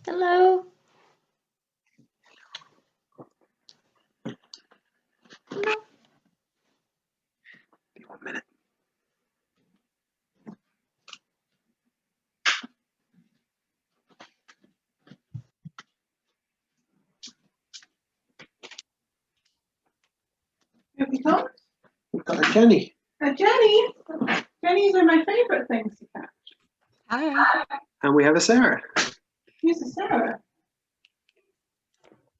Hello. Give me 1 minute. Have you got We've got a Jenny. a Jenny? Jennies are my favourite things to catch. Hi. And we have a Sarah. Here's a Sarah.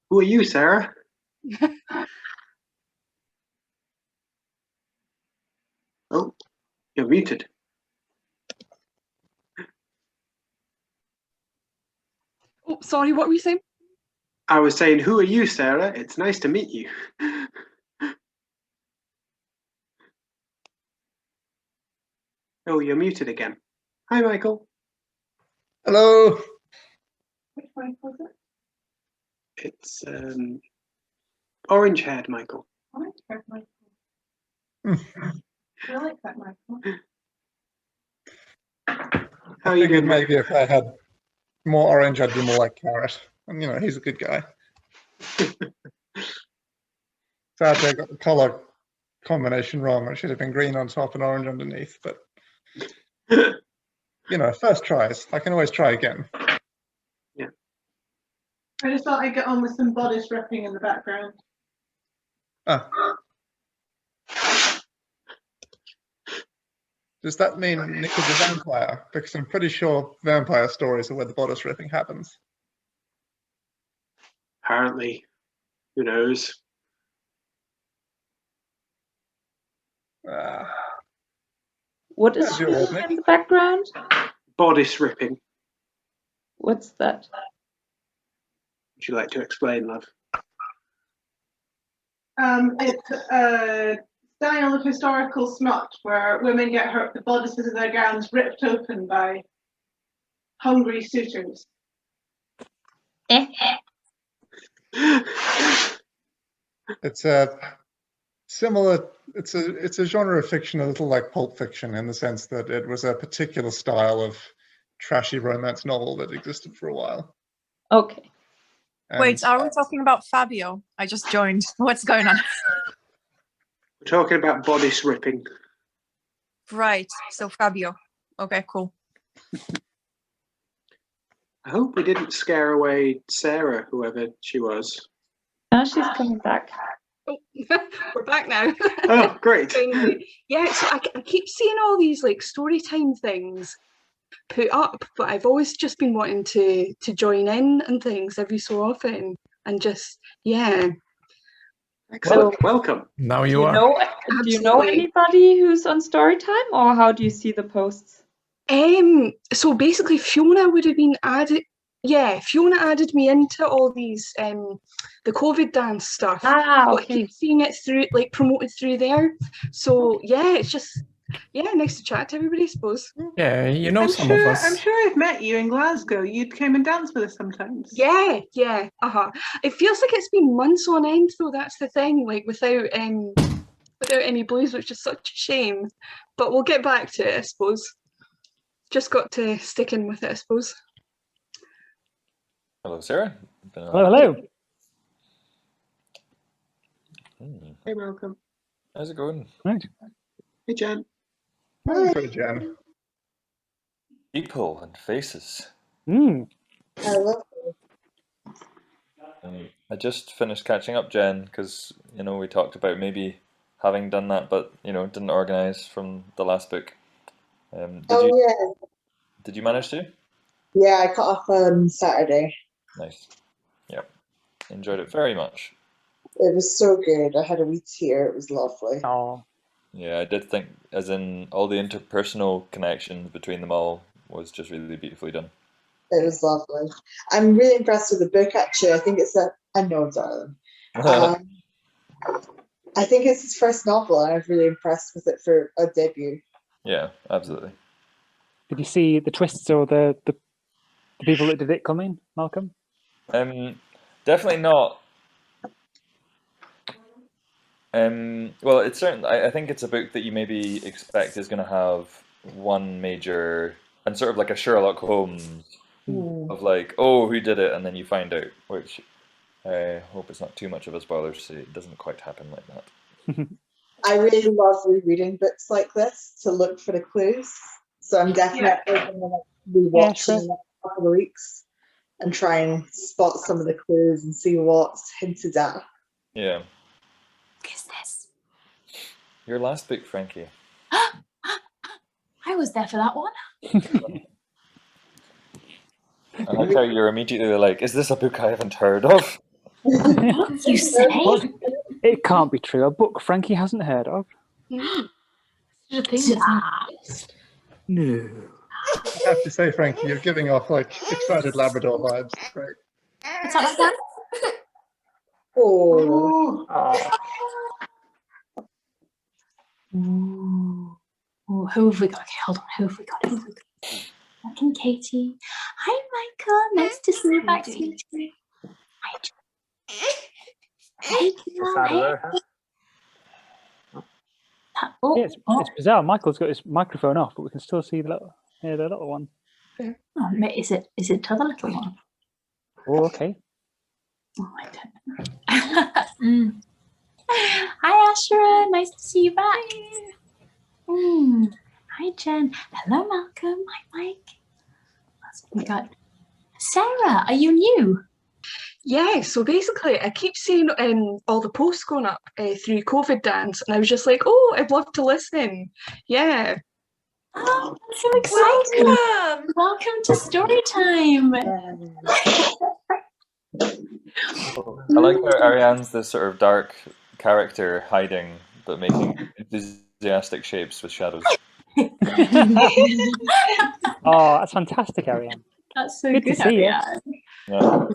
Who are you, Sarah? Oh, you're muted. Oh, sorry, what were you saying? I was saying, who are you, Sarah? It's nice to meet you. Oh, you're muted again. Hi, Michael. Hello. Which one was it? It's orange-haired Michael. I like that Michael. I like that Michael. How I are you figured doing? maybe if I had more orange, I'd be more like Carrot. And you know, he's a good guy. Sadly, I got the color combination wrong. It should have been green on top and orange underneath. But you know, first tries. I can always try again. I just thought I'd get on with some bodice ripping in the background. Ah. Does that mean Nick is a vampire? Because I'm pretty sure vampire stories are where the bodice ripping happens. Apparently. Who knows? What is How's your work, shooting Nick? in the background? Bodice ripping. What's that? Would you like to explain, love? It's a style of historical smut where women get the bodices of their gowns ripped open by hungry suitors. It's a similar. It's a genre of fiction, a little like Pulp Fiction, in the sense that it was a particular style of trashy romance novel that existed for a while. Okay. And Wait, are we talking about Fabio? I just joined. What's going on? We're talking about bodice ripping. Right, so Fabio. Okay, cool. I hope we didn't scare away Sarah, whoever she was. Now she's coming back. Oh, we're back now. Oh, great. Finally. Yeah, so I keep seeing all these like story time things put up, but I've always just been wanting to join in and things every so often, and just Excellent. Welcome. Now Do you you are. know? Do you know Absolutely. anybody who's on Storytime, or how do you see the posts? So basically Fiona would have been added. Yeah, Fiona added me into all these the COVID dance stuff. Ah, But I okay. keep seeing it through promoted through there. So yeah, it's just nice to chat to everybody, I suppose. Yeah, you know some of us. I'm sure I've met you in Glasgow. You'd come and dance with us sometimes. Yeah. It feels like it's been months on end though, that's the thing, like without any blues, which is such a shame. But we'll get back to it, I suppose. Just got to stick in with it, I suppose. Hello, Sarah. Hello. Hey, welcome. How's it going? Right. Hey, Jen. Hello, Jen. People and faces. Hello. I just finished catching up, Jen, because we talked about maybe having done that, but didn't organise from the last book. Did you manage to? Yeah, I cut off on Saturday. Nice. Yep. Enjoyed it very much. It was so good. I had a wee tear. It was lovely. Oh. Yeah, I did think, as in all the interpersonal connections between them all was just really beautifully done. It was lovely. I'm really impressed with the book, actually. I think it's I know, darling. I think it's his first novel, and I'm really impressed with it for a debut. Yeah, absolutely. Did you see the twists or the people that did it coming, Malcolm? Definitely not. Well, it's certainly. I think it's a book that you maybe expect is going to have one major and sort of like a Sherlock Holmes of like, oh, who did it, and then you find out, which I hope it's not too much of a spoiler to say it doesn't quite happen like that. I really love rereading books like this to look for the clues. So I'm definitely going to rewatch them in a couple of weeks and try and spot some of the clues and see what's hinted at. Yeah. What is this? Your last book, Frankie. I was there for that one. I like how you're immediately like, is this a book I haven't heard of? What you say? It can't be true. A book Frankie hasn't heard of. No. I have to say, Frankie, you're giving off like excited Labrador vibes. It's great. What's that? Oh. Ooh. Ooh, who have we got? Okay, hold on. Who have we got? Mike and Katie. Hi, Michael. Nice to see you back, sweetie. Hi, hey, It's bizarre. Michael's got his microphone off, but we can still see the little one. Oh, is it the other little one? Oh, okay. Oh, I don't know. Hi, Ashra. Nice to see you back. Hi, Jen. Hello, Malcolm. Hi, Mike. That's what we got. Sarah, are you new? Yeah, so basically I keep seeing all the posts going up through COVID dance, and I was just like, oh, I'd love to listen. Yeah. Oh, I'm so excited. Welcome to Storytime. I like how Ariane's this sort of dark character hiding, but making enthusiastic shapes with shadows. Oh, that's fantastic, Ariane. That's so good to see you. Yeah,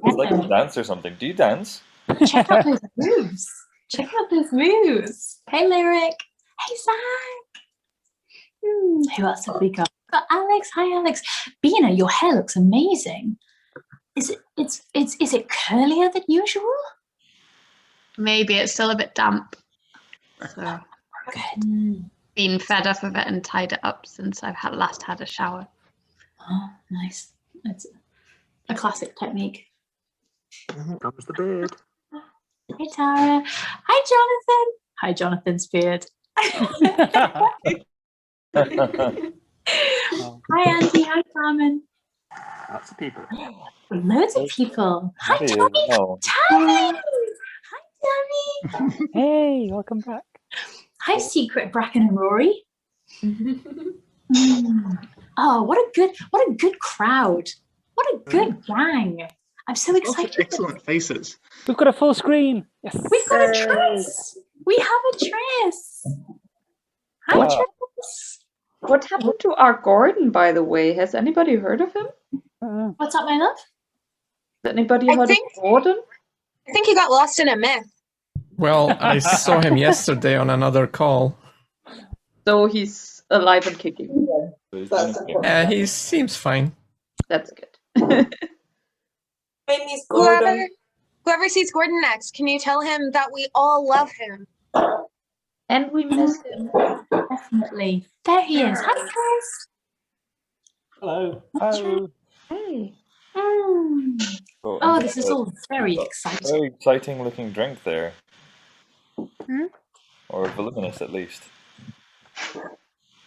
it's like you dance or something. Do you dance? Check out those moves. Check out those moves. Hey, Lyric. Hey, Zach. Who else have we got? We've got Alex. Hi, Alex. Bina, your hair looks amazing. Is it curlier than usual? Maybe it's still a bit damp. So good. Been fed up of it and tied it up since I've last had a shower. Oh, nice. It's a classic technique. Comes the beard. Hey, Tara. Hi, Jonathan. Hi, Jonathan's beard. Hi, Andy. Hi, Carmen. Lots of people. Loads of people. Hi, Maybe, Tommy. no. Tommy. Hi, Tommy. Hey, welcome back. Hi, Secret Bracken and Rory. Oh, what a good crowd. What a good gang. I'm so excited. Excellent faces. We've got a full screen. Yes. We've got a Tris. We have a Tris. Hi, Tris. What happened to our Gordon, by the way? Has anybody heard of him? What's up, my love? Has anybody heard of Gordon? I think he got lost in a myth. Well, I saw him yesterday on another call. So he's alive and kicking. He seems fine. That's good. Whoever sees Gordon next, can you tell him that we all love him? And we miss him. Definitely. There he is. Hi, Chris. Hello. Hello. Hey. Oh, this is all very exciting. Very exciting looking drink there. Or voluminous at least.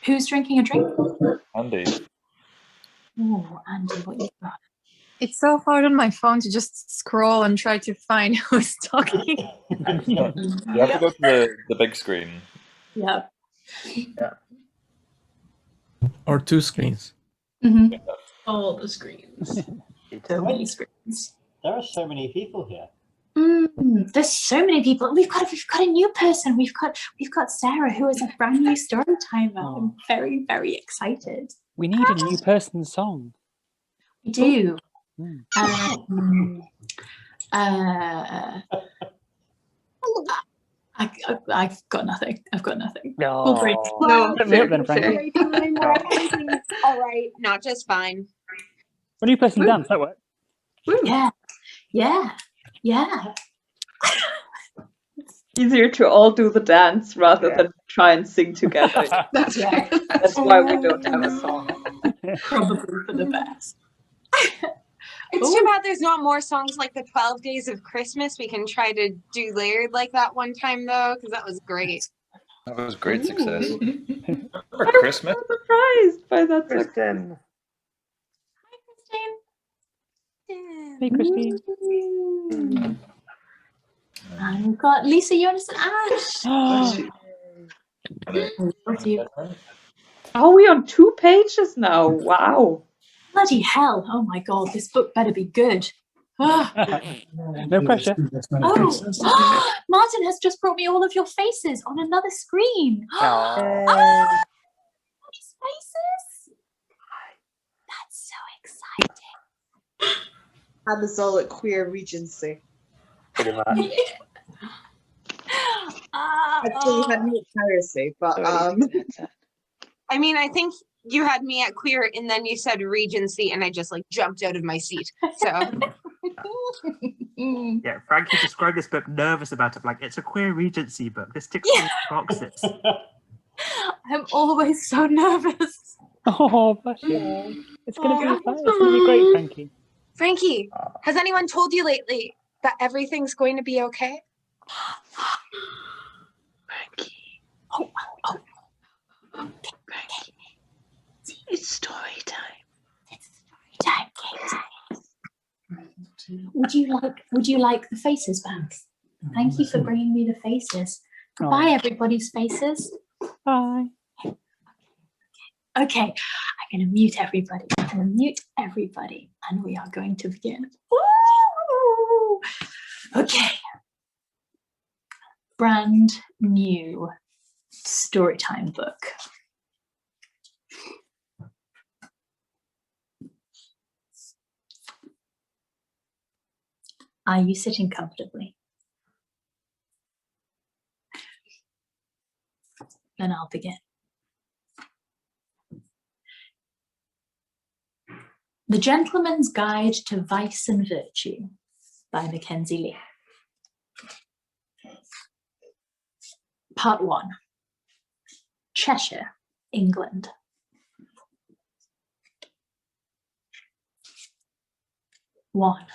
Who's drinking a drink? Andy. Oh, Andy, what you got? It's so hard on my phone to just scroll and try to find who's talking. You have to go to the big screen. Yeah. Or two screens. Mm-hmm. All the screens. So many screens. There are so many people here. There's so many people. We've got a new person. We've got Sarah, who is a brand new story timer. I'm very, very excited. We need a new person song. We do. I've got nothing. No. We'll break. No. Let me up then, Frankie. All right, not just fine. When you play some dance, that works. Yeah. Easier to all do the dance rather than try and sing together. That's right. That's why we don't have a song. Probably for the best. It's too bad there's not more songs like the 12 Days of Christmas. We can try to do layered like that one time though, because that was great. That was great success. I'm Christmas? so surprised by that success. Kristen. Christine. Hey, Christine. And we've got Lisa, Jonas, and Ash. Love you. Are we on 2 pages now? Wow. Bloody hell. Oh my god, this book better be good. Ah. No pressure. Oh, Martin has just brought me all of your faces on another screen. Aw. Faces? That's so exciting. And it's all at Queer Regency. Pretty much. Actually, you had me at piracy, but I mean, I think you had me at queer and then you said Regency and I just like jumped out of my seat. So Yeah, Frankie described this book nervous about it, like it's a queer Regency book. This ticks all the boxes. I'm always so nervous. Oh, bless you. It's going to be fun. It's going to be great, Frankie. Frankie, has anyone told you lately that everything's going to be okay? Frankie. Frankie. It's story time. It's story time, Kate. Would you like the faces back? Thank you for bringing me the faces. Goodbye, everybody's faces. Bye. Okay, I'm going to mute everybody. And we are going to begin. Woo! Okay. Brand new Storytime book. Are you sitting comfortably? Then I'll begin. The Gentleman's Guide to Vice and Virtue by Mackenzie Lee. Part 1. Cheshire, England. One.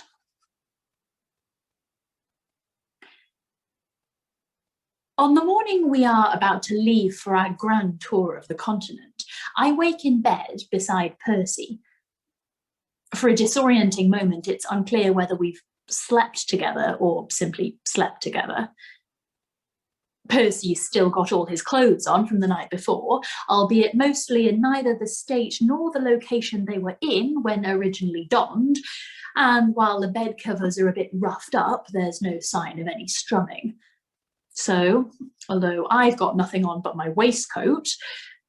On the morning we are about to leave for our grand tour of the continent, I wake in bed beside Percy. For a disorienting moment, it's unclear whether we've slept together or simply slept together. Percy's still got all his clothes on from the night before, albeit mostly in neither the state nor the location they were in when originally donned, and while the bed covers are a bit roughed up, there's no sign of any strumming. So, although I've got nothing on but my waistcoat,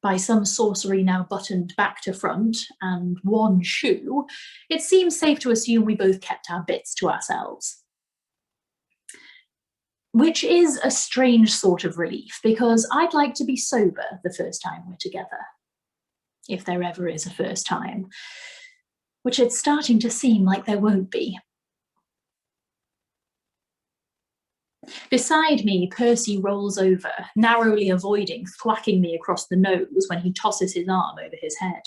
by some sorcery now buttoned back to front, and one shoe, it seems safe to assume we both kept our bits to ourselves. Which is a strange sort of relief, because I'd like to be sober the first time we're together. If there ever is a first time. Which it's starting to seem like there won't be. Beside me, Percy rolls over, narrowly avoiding thwacking me across the nose when he tosses his arm over his head.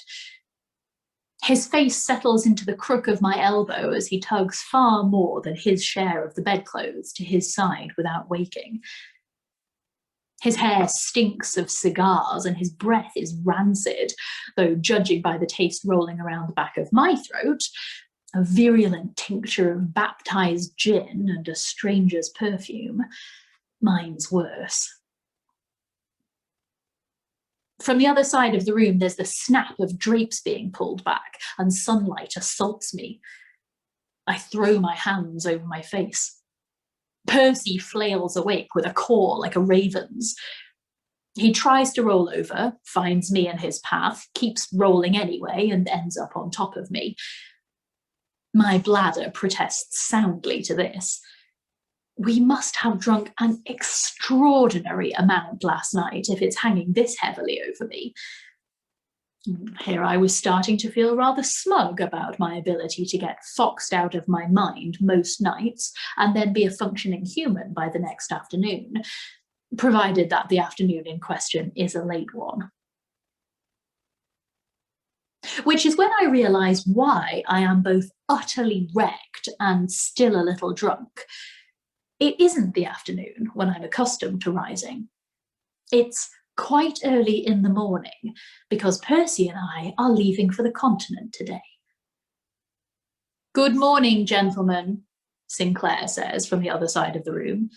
His face settles into the crook of my elbow as he tugs far more than his share of the bedclothes to his side without waking. His hair stinks of cigars and his breath is rancid, though judging by the taste rolling around the back of my throat, a virulent tincture of baptized gin and a stranger's perfume, mine's worse. From the other side of the room, there's the snap of drapes being pulled back, and sunlight assaults me. I throw my hands over my face. Percy flails awake with a caw like a raven's. He tries to roll over, finds me in his path, keeps rolling anyway, and ends up on top of me. My bladder protests soundly to this. We must have drunk an extraordinary amount last night if it's hanging this heavily over me. Here I was starting to feel rather smug about my ability to get foxed out of my mind most nights and then be a functioning human by the next afternoon, provided that the afternoon in question is a late one. Which is when I realise why I am both utterly wrecked and still a little drunk. It isn't the afternoon when I'm accustomed to rising. It's quite early in the morning because Percy and I are leaving for the continent today. Good morning, gentlemen, Sinclair says from the other side of the room.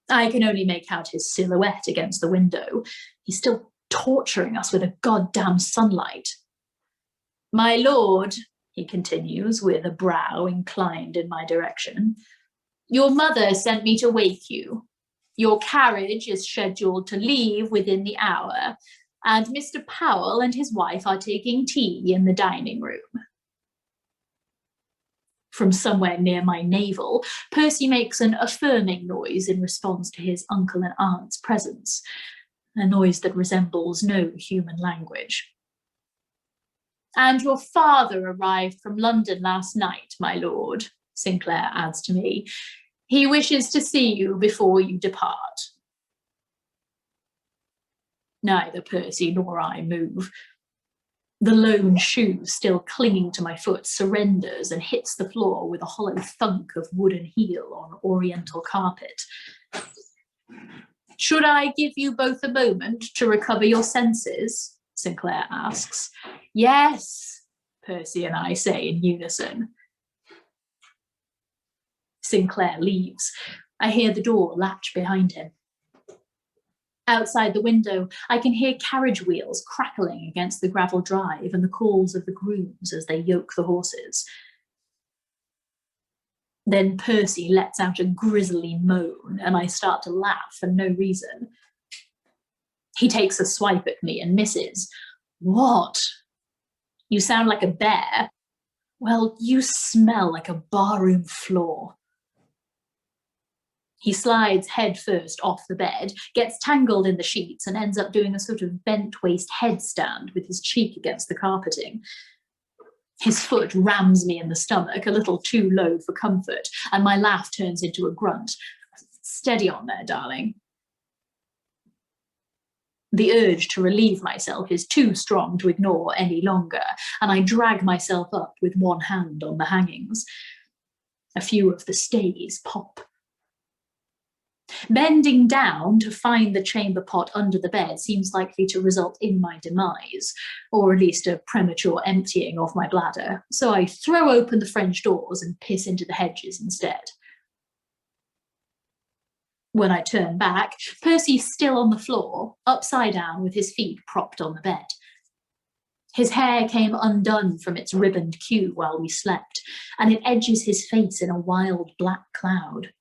I can only make out his silhouette against the window. He's still torturing us with a goddamn sunlight. My lord, he continues with a brow inclined in my direction, your mother sent me to wake you. Your carriage is scheduled to leave within the hour, and Mr. Powell and his wife are taking tea in the dining room. From somewhere near my navel, Percy makes an affirming noise in response to his uncle and aunt's presence, a noise that resembles no human language. And your father arrived from London last night, my lord, Sinclair adds to me. He wishes to see you before you depart. Neither Percy nor I move. The lone shoe still clinging to my foot surrenders and hits the floor with a hollow thunk of wooden heel on oriental carpet. Should I give you both a moment to recover your senses? Sinclair asks. Yes, Percy and I say in unison. Sinclair leaves. I hear the door latch behind him. Outside the window, I can hear carriage wheels crackling against the gravel drive and the calls of the grooms as they yoke the horses. Then Percy lets out a grisly moan, and I start to laugh for no reason. He takes a swipe at me and misses. What? You sound like a bear. Well, you smell like a barroom floor. He slides head first off the bed, gets tangled in the sheets, and ends up doing a sort of bent waist headstand with his cheek against the carpeting. His foot rams me in the stomach, a little too low for comfort, and my laugh turns into a grunt. Steady on there, darling. The urge to relieve myself is too strong to ignore any longer, and I drag myself up with one hand on the hangings. A few of the stays pop. Bending down to find the chamber pot under the bed seems likely to result in my demise, or at least a premature emptying of my bladder, so I throw open the French doors and piss into the hedges instead. When I turn back, Percy's still on the floor, upside down with his feet propped on the bed. His hair came undone from its ribboned queue while we slept, and it edges his face in a wild black cloud.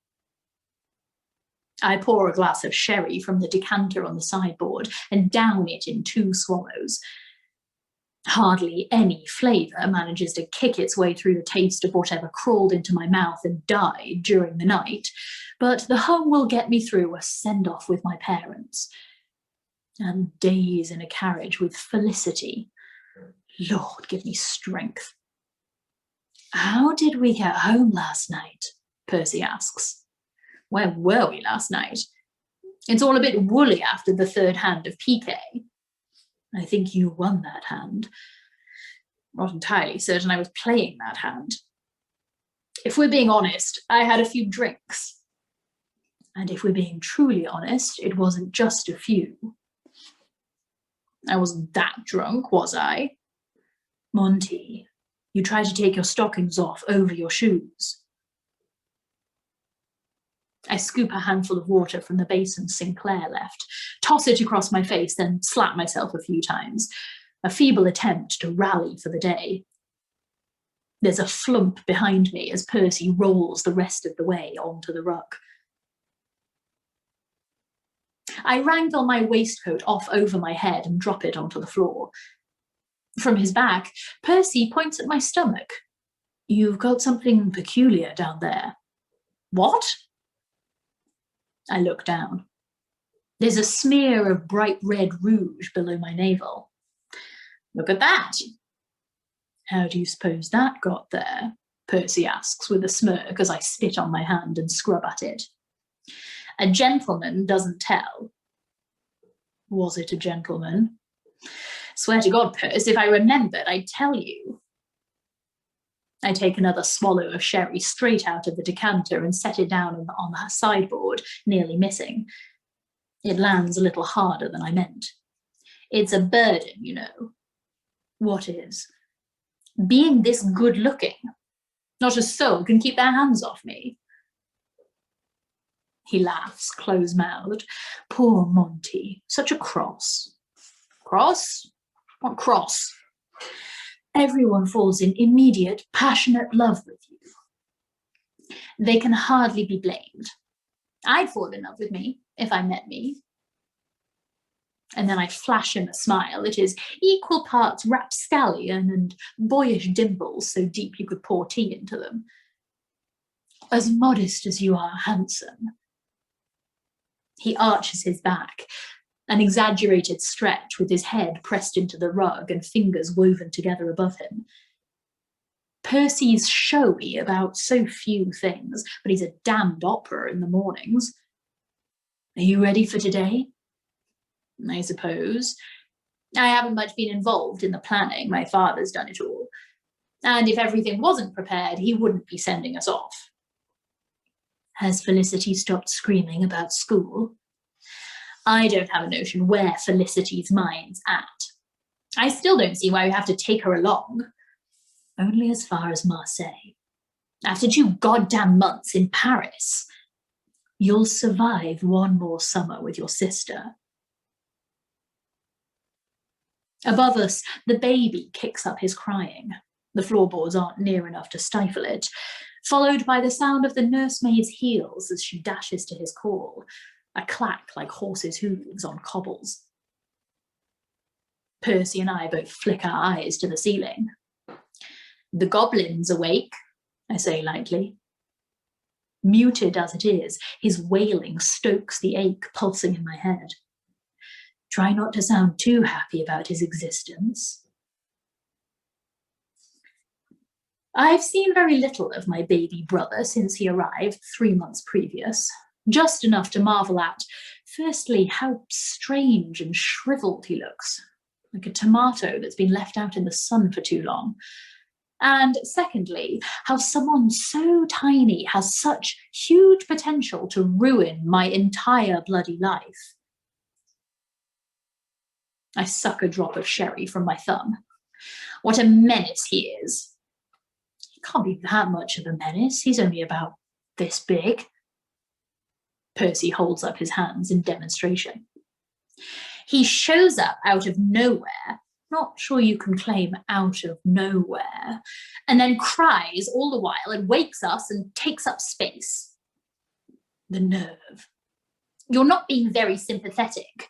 I pour a glass of sherry from the decanter on the sideboard and down it in 2 swallows. Hardly any flavour manages to kick its way through the taste of whatever crawled into my mouth and died during the night, but the hum will get me through a send-off with my parents and days in a carriage with Felicity. Lord, give me strength. How did we get home last night? Percy asks. Where were we last night? It's all a bit woolly after the 3rd hand of piquet. I think you won that hand. Not entirely certain I was playing that hand. If we're being honest, I had a few drinks. And if we're being truly honest, it wasn't just a few. I wasn't that drunk, was I? Monty, you tried to take your stockings off over your shoes. I scoop a handful of water from the basin Sinclair left, toss it across my face, then slap myself a few times, a feeble attempt to rally for the day. There's a flump behind me as Percy rolls the rest of the way onto the rug. I wrangle my waistcoat off over my head and drop it onto the floor. From his back, Percy points at my stomach. You've got something peculiar down there. What? I look down. There's a smear of bright red rouge below my navel. Look at that. How do you suppose that got there? Percy asks with a smirk as I spit on my hand and scrub at it. A gentleman doesn't tell. Was it a gentleman? Swear to God, Percy, if I remembered, I'd tell you. I take another swallow of sherry straight out of the decanter and set it down on the sideboard, nearly missing. It lands a little harder than I meant. It's a burden, you know. What is? Being this good-looking. Not a soul can keep their hands off me. He laughs, close-mouthed. Poor Monty, such a cross. Cross? What cross? Everyone falls in immediate, passionate love with you. They can hardly be blamed. I'd fall in love with me if I met me. And then I'd flash him a smile that is equal parts rapscallion and boyish dimples so deep you could pour tea into them. As modest as you are handsome. He arches his back, an exaggerated stretch with his head pressed into the rug and fingers woven together above him. Percy's showy about so few things, but he's a damned opera in the mornings. Are you ready for today? I suppose. I haven't much been involved in the planning. My father's done it all. And if everything wasn't prepared, he wouldn't be sending us off. Has Felicity stopped screaming about school? I don't have a notion where Felicity's mind's at. I still don't see why we have to take her along. Only as far as Marseille. After 2 goddamn months in Paris. You'll survive 1 more summer with your sister. Above us, the baby kicks up his crying. The floorboards aren't near enough to stifle it, followed by the sound of the nursemaid's heels as she dashes to his call, a clack like horses' hooves on cobbles. Percy and I both flick our eyes to the ceiling. The goblin's awake, I say lightly. Muted as it is, his wailing stokes the ache pulsing in my head. Try not to sound too happy about his existence. I've seen very little of my baby brother since he arrived 3 months previous, just enough to marvel at, firstly, how strange and shriveled he looks, like a tomato that's been left out in the sun for too long. And secondly, how someone so tiny has such huge potential to ruin my entire bloody life. I suck a drop of sherry from my thumb. What a menace he is. He can't be that much of a menace. He's only about this big. Percy holds up his hands in demonstration. He shows up out of nowhere, not sure you can claim out of nowhere, and then cries all the while and wakes us and takes up space. The nerve. You're not being very sympathetic.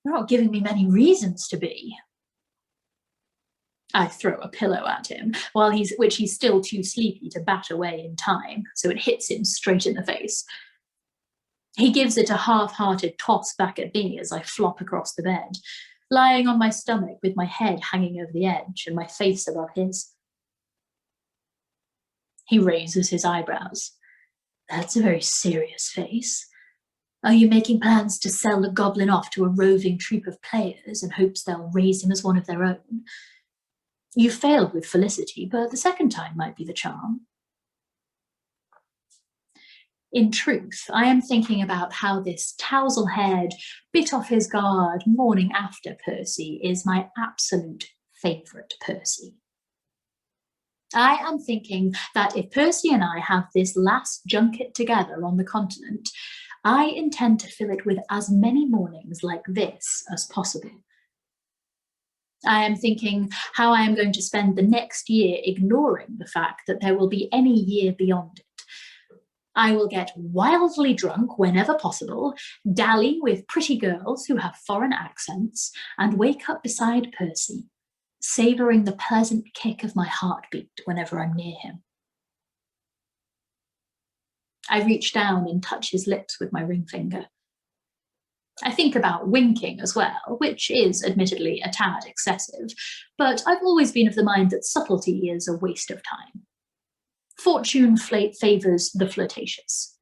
You're not giving me many reasons to be. I throw a pillow at him, which he's still too sleepy to bat away in time, so it hits him straight in the face. He gives it a half-hearted toss back at me as I flop across the bed, lying on my stomach with my head hanging over the edge and my face above his. He raises his eyebrows. That's a very serious face. Are you making plans to sell the goblin off to a roving troupe of players in hopes they'll raise him as one of their own? You failed with Felicity, but the second time might be the charm. In truth, I am thinking about how this tousle-haired, bit off his guard, morning after Percy is my absolute favourite Percy. I am thinking that if Percy and I have this last junket together on the continent, I intend to fill it with as many mornings like this as possible. I am thinking how I am going to spend the next year ignoring the fact that there will be any year beyond it. I will get wildly drunk whenever possible, dally with pretty girls who have foreign accents, and wake up beside Percy, savouring the pleasant kick of my heartbeat whenever I'm near him. I reach down and touch his lips with my ring finger. I think about winking as well, which is admittedly a tad excessive, but I've always been of the mind that subtlety is a waste of time. Fortune favours the flirtatious.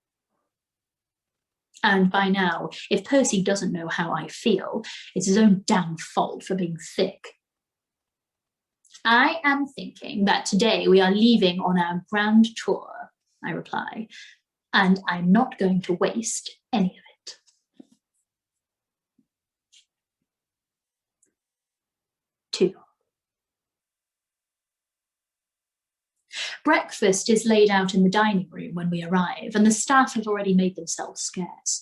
And by now, if Percy doesn't know how I feel, it's his own damn fault for being thick. I am thinking that today we are leaving on our grand tour, I reply, and I'm not going to waste any of it. Two. Breakfast is laid out in the dining room when we arrive, and the staff have already made themselves scarce.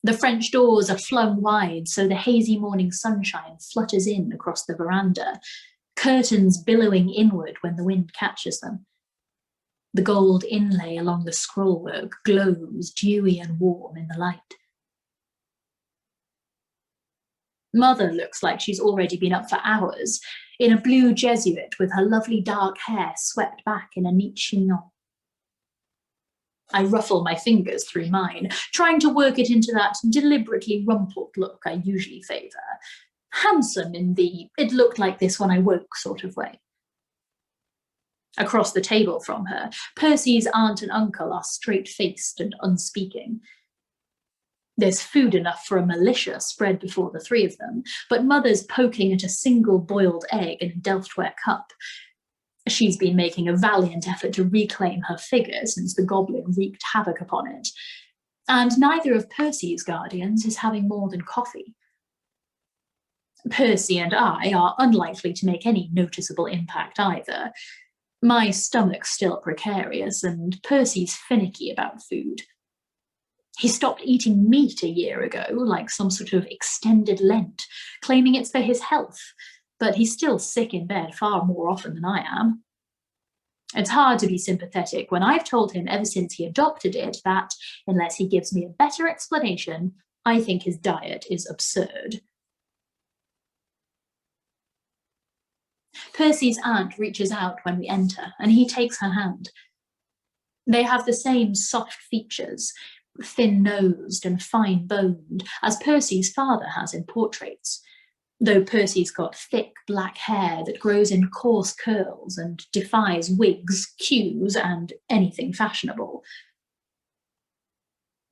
The French doors are flung wide, so the hazy morning sunshine flutters in across the veranda, curtains billowing inward when the wind catches them. The gold inlay along the scrollwork glows dewy and warm in the light. Mother looks like she's already been up for hours, in a blue Jesuit with her lovely dark hair swept back in a neat chignon. I ruffle my fingers through mine, trying to work it into that deliberately rumpled look I usually favour. Handsome in the "it looked like this when I woke" sort of way. Across the table from her, Percy's aunt and uncle are straight-faced and unspeaking. There's food enough for a militia spread before the three of them, but Mother's poking at a single boiled egg in a Delftware cup. She's been making a valiant effort to reclaim her figure since the goblin wreaked havoc upon it, and neither of Percy's guardians is having more than coffee. Percy and I are unlikely to make any noticeable impact either. My stomach's still precarious, and Percy's finicky about food. He stopped eating meat a year ago, like some sort of extended Lent, claiming it's for his health, but he's still sick in bed far more often than I am. It's hard to be sympathetic when I've told him ever since he adopted it that, unless he gives me a better explanation, I think his diet is absurd. Percy's aunt reaches out when we enter, and he takes her hand. They have the same soft features, thin-nosed and fine-boned, as Percy's father has in portraits, though Percy's got thick black hair that grows in coarse curls and defies wigs, queues, and anything fashionable.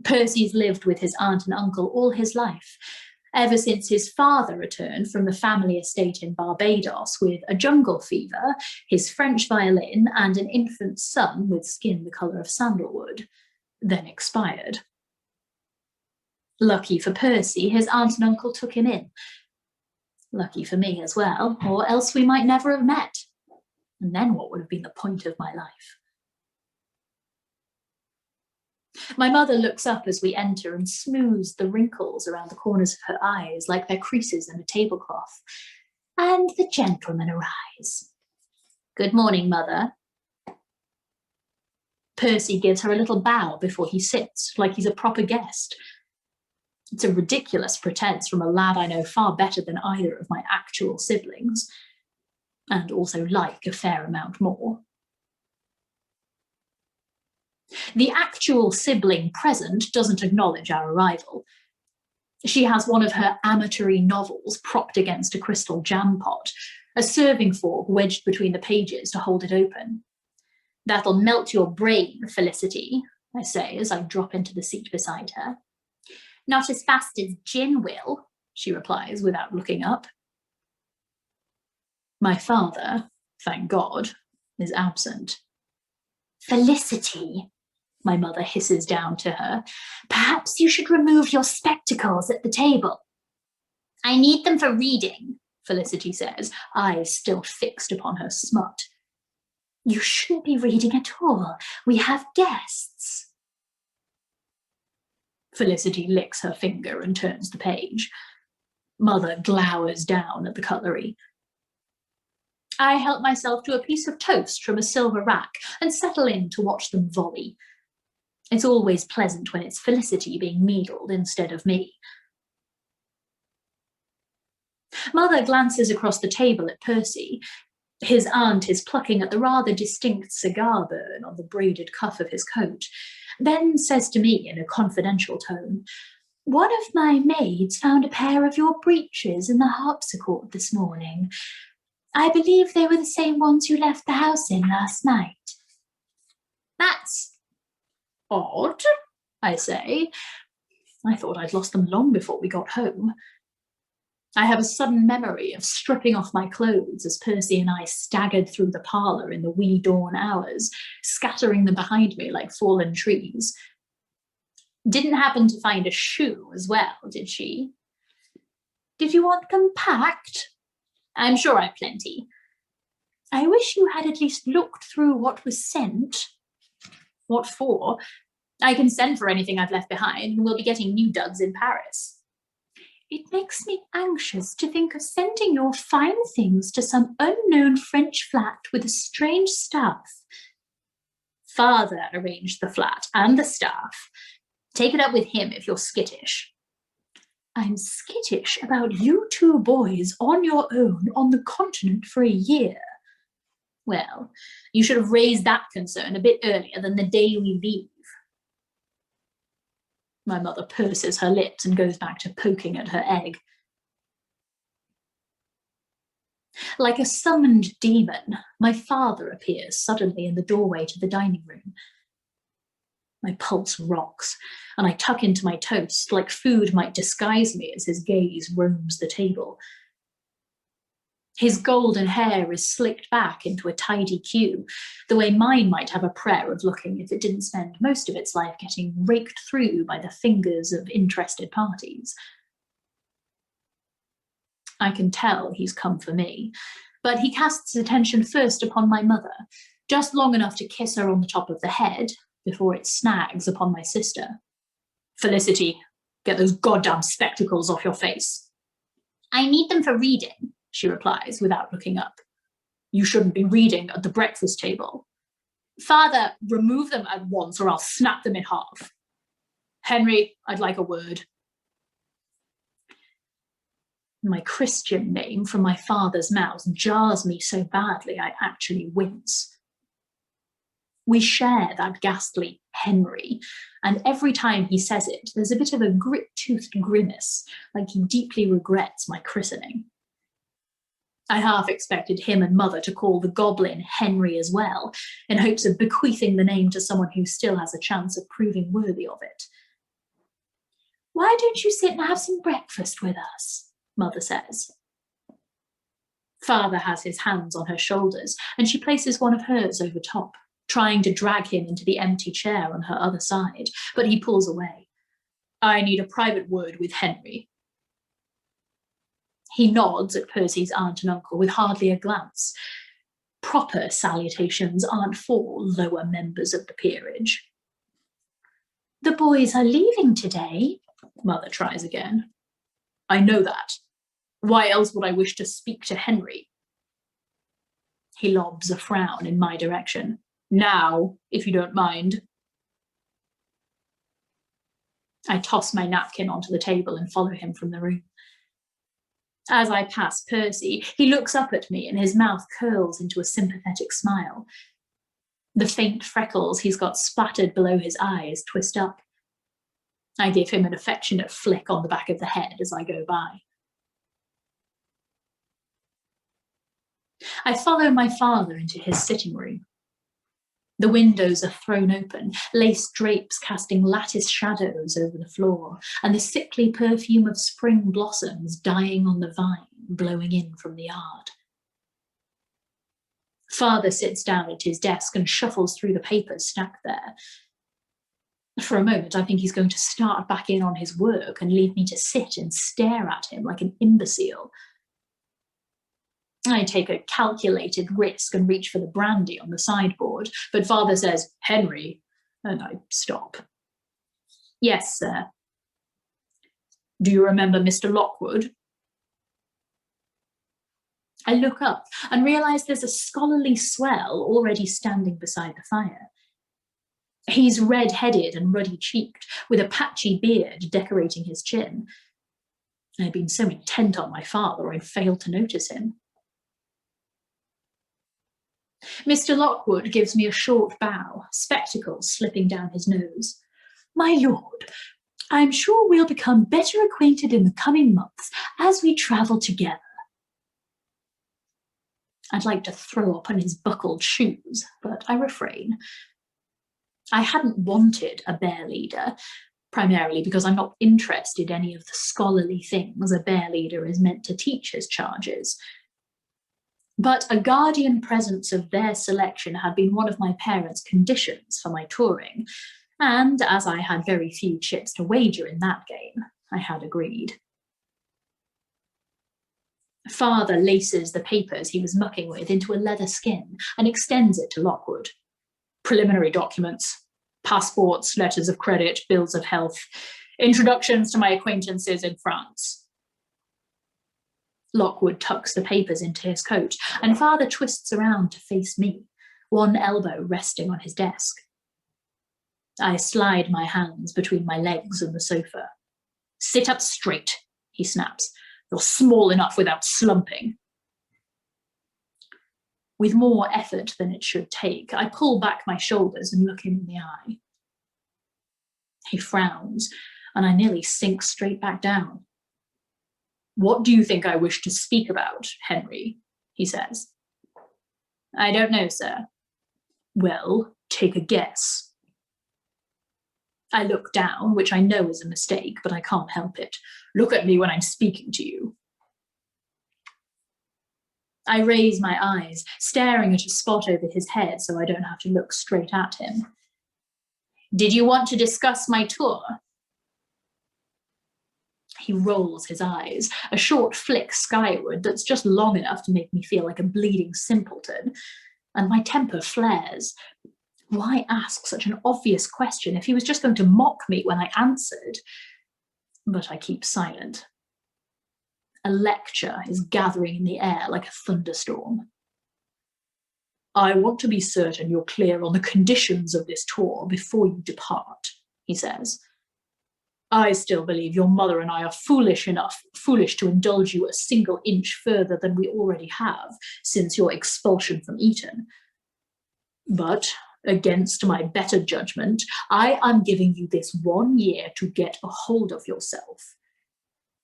Percy's lived with his aunt and uncle all his life, ever since his father returned from the family estate in Barbados with a jungle fever, his French violin, and an infant son with skin the colour of sandalwood, then expired. Lucky for Percy, his aunt and uncle took him in. Lucky for me as well, or else we might never have met. And then what would have been the point of my life? My mother looks up as we enter and smooths the wrinkles around the corners of her eyes like they're creases in a tablecloth. And the gentlemen arise. Good morning, Mother. Percy gives her a little bow before he sits, like he's a proper guest. It's a ridiculous pretense from a lad I know far better than either of my actual siblings, and also like a fair amount more. The actual sibling present doesn't acknowledge our arrival. She has one of her amatory novels propped against a crystal jam pot, a serving fork wedged between the pages to hold it open. That'll melt your brain, Felicity, I say as I drop into the seat beside her. Not as fast as gin will, she replies without looking up. My father, thank God, is absent. Felicity, my mother hisses down to her, perhaps you should remove your spectacles at the table. I need them for reading, Felicity says, eyes still fixed upon her smut. You shouldn't be reading at all. We have guests. Felicity licks her finger and turns the page. Mother glowers down at the cutlery. I help myself to a piece of toast from a silver rack and settle in to watch them volley. It's always pleasant when it's Felicity being meddled instead of me. Mother glances across the table at Percy. His aunt is plucking at the rather distinct cigar burn on the braided cuff of his coat, then says to me in a confidential tone, one of my maids found a pair of your breeches in the harpsichord this morning. I believe they were the same ones you left the house in last night. That's odd, I say, I thought I'd lost them long before we got home. I have a sudden memory of stripping off my clothes as Percy and I staggered through the parlour in the wee dawn hours, scattering them behind me like fallen trees. Didn't happen to find a shoe as well, did she? Did you want them packed? I'm sure I've plenty. I wish you had at least looked through what was sent. What for? I can send for anything I've left behind, and we'll be getting new duds in Paris. It makes me anxious to think of sending your fine things to some unknown French flat with a strange staff. Father arranged the flat and the staff. Take it up with him if you're skittish. I'm skittish about you two boys on your own on the continent for a year. Well, you should have raised that concern a bit earlier than the day we leave. My mother purses her lips and goes back to poking at her egg. Like a summoned demon, my father appears suddenly in the doorway to the dining room. My pulse rocks, and I tuck into my toast like food might disguise me as his gaze roams the table. His golden hair is slicked back into a tidy queue, the way mine might have a prayer of looking if it didn't spend most of its life getting raked through by the fingers of interested parties. I can tell he's come for me, but he casts his attention first upon my mother, just long enough to kiss her on the top of the head before it snags upon my sister. Felicity, get those goddamn spectacles off your face. I need them for reading, she replies without looking up. You shouldn't be reading at the breakfast table. Father, remove them at once or I'll snap them in half. Henry, I'd like a word. My Christian name from my father's mouth jars me so badly I actually wince. We share that ghastly Henry, and every time he says it, there's a bit of a grit-toothed grimace, like he deeply regrets my christening. I half expected him and mother to call the goblin Henry as well, in hopes of bequeathing the name to someone who still has a chance of proving worthy of it. Why don't you sit and have some breakfast with us? Mother says. Father has his hands on her shoulders, and she places one of hers over top, trying to drag him into the empty chair on her other side, but he pulls away. I need a private word with Henry. He nods at Percy's aunt and uncle with hardly a glance. Proper salutations aren't for lower members of the peerage. The boys are leaving today, Mother tries again. I know that. Why else would I wish to speak to Henry? He lobs a frown in my direction. Now, if you don't mind. I toss my napkin onto the table and follow him from the room. As I pass Percy, he looks up at me and his mouth curls into a sympathetic smile. The faint freckles he's got splattered below his eyes twist up. I give him an affectionate flick on the back of the head as I go by. I follow my father into his sitting room. The windows are thrown open, lace drapes casting lattice shadows over the floor, and the sickly perfume of spring blossoms dying on the vine blowing in from the yard. Father sits down at his desk and shuffles through the papers stacked there. For a moment, I think he's going to start back in on his work and leave me to sit and stare at him like an imbecile. I take a calculated risk and reach for the brandy on the sideboard, but Father says, Henry, and I stop. Yes, sir. Do you remember Mr. Lockwood? I look up and realise there's a scholarly swell already standing beside the fire. He's red-headed and ruddy-cheeked, with a patchy beard decorating his chin. I'd been so intent on my father I'd failed to notice him. Mr. Lockwood gives me a short bow, spectacles slipping down his nose. My lord, I'm sure we'll become better acquainted in the coming months as we travel together. I'd like to throw upon his buckled shoes, but I refrain. I hadn't wanted a bear leader, primarily because I'm not interested in any of the scholarly things a bear leader is meant to teach his charges. But a guardian presence of their selection had been one of my parents' conditions for my touring, and as I had very few chips to wager in that game, I had agreed. Father laces the papers he was mucking with into a leather skin and extends it to Lockwood. Preliminary documents, passports, letters of credit, bills of health, introductions to my acquaintances in France. Lockwood tucks the papers into his coat, and Father twists around to face me, one elbow resting on his desk. I slide my hands between my legs on the sofa. Sit up straight, he snaps. You're small enough without slumping. With more effort than it should take, I pull back my shoulders and look him in the eye. He frowns, and I nearly sink straight back down. What do you think I wish to speak about, Henry? He says. I don't know, sir. Well, take a guess. I look down, which I know is a mistake, but I can't help it. Look at me when I'm speaking to you. I raise my eyes, staring at a spot over his head so I don't have to look straight at him. Did you want to discuss my tour? He rolls his eyes, a short flick skyward that's just long enough to make me feel like a bleeding simpleton, and my temper flares. Why ask such an obvious question if he was just going to mock me when I answered? But I keep silent. A lecture is gathering in the air like a thunderstorm. I want to be certain you're clear on the conditions of this tour before you depart, he says. I still believe your mother and I are foolish to indulge you a single inch further than we already have since your expulsion from Eton. But against my better judgment, I am giving you this 1 year to get a hold of yourself.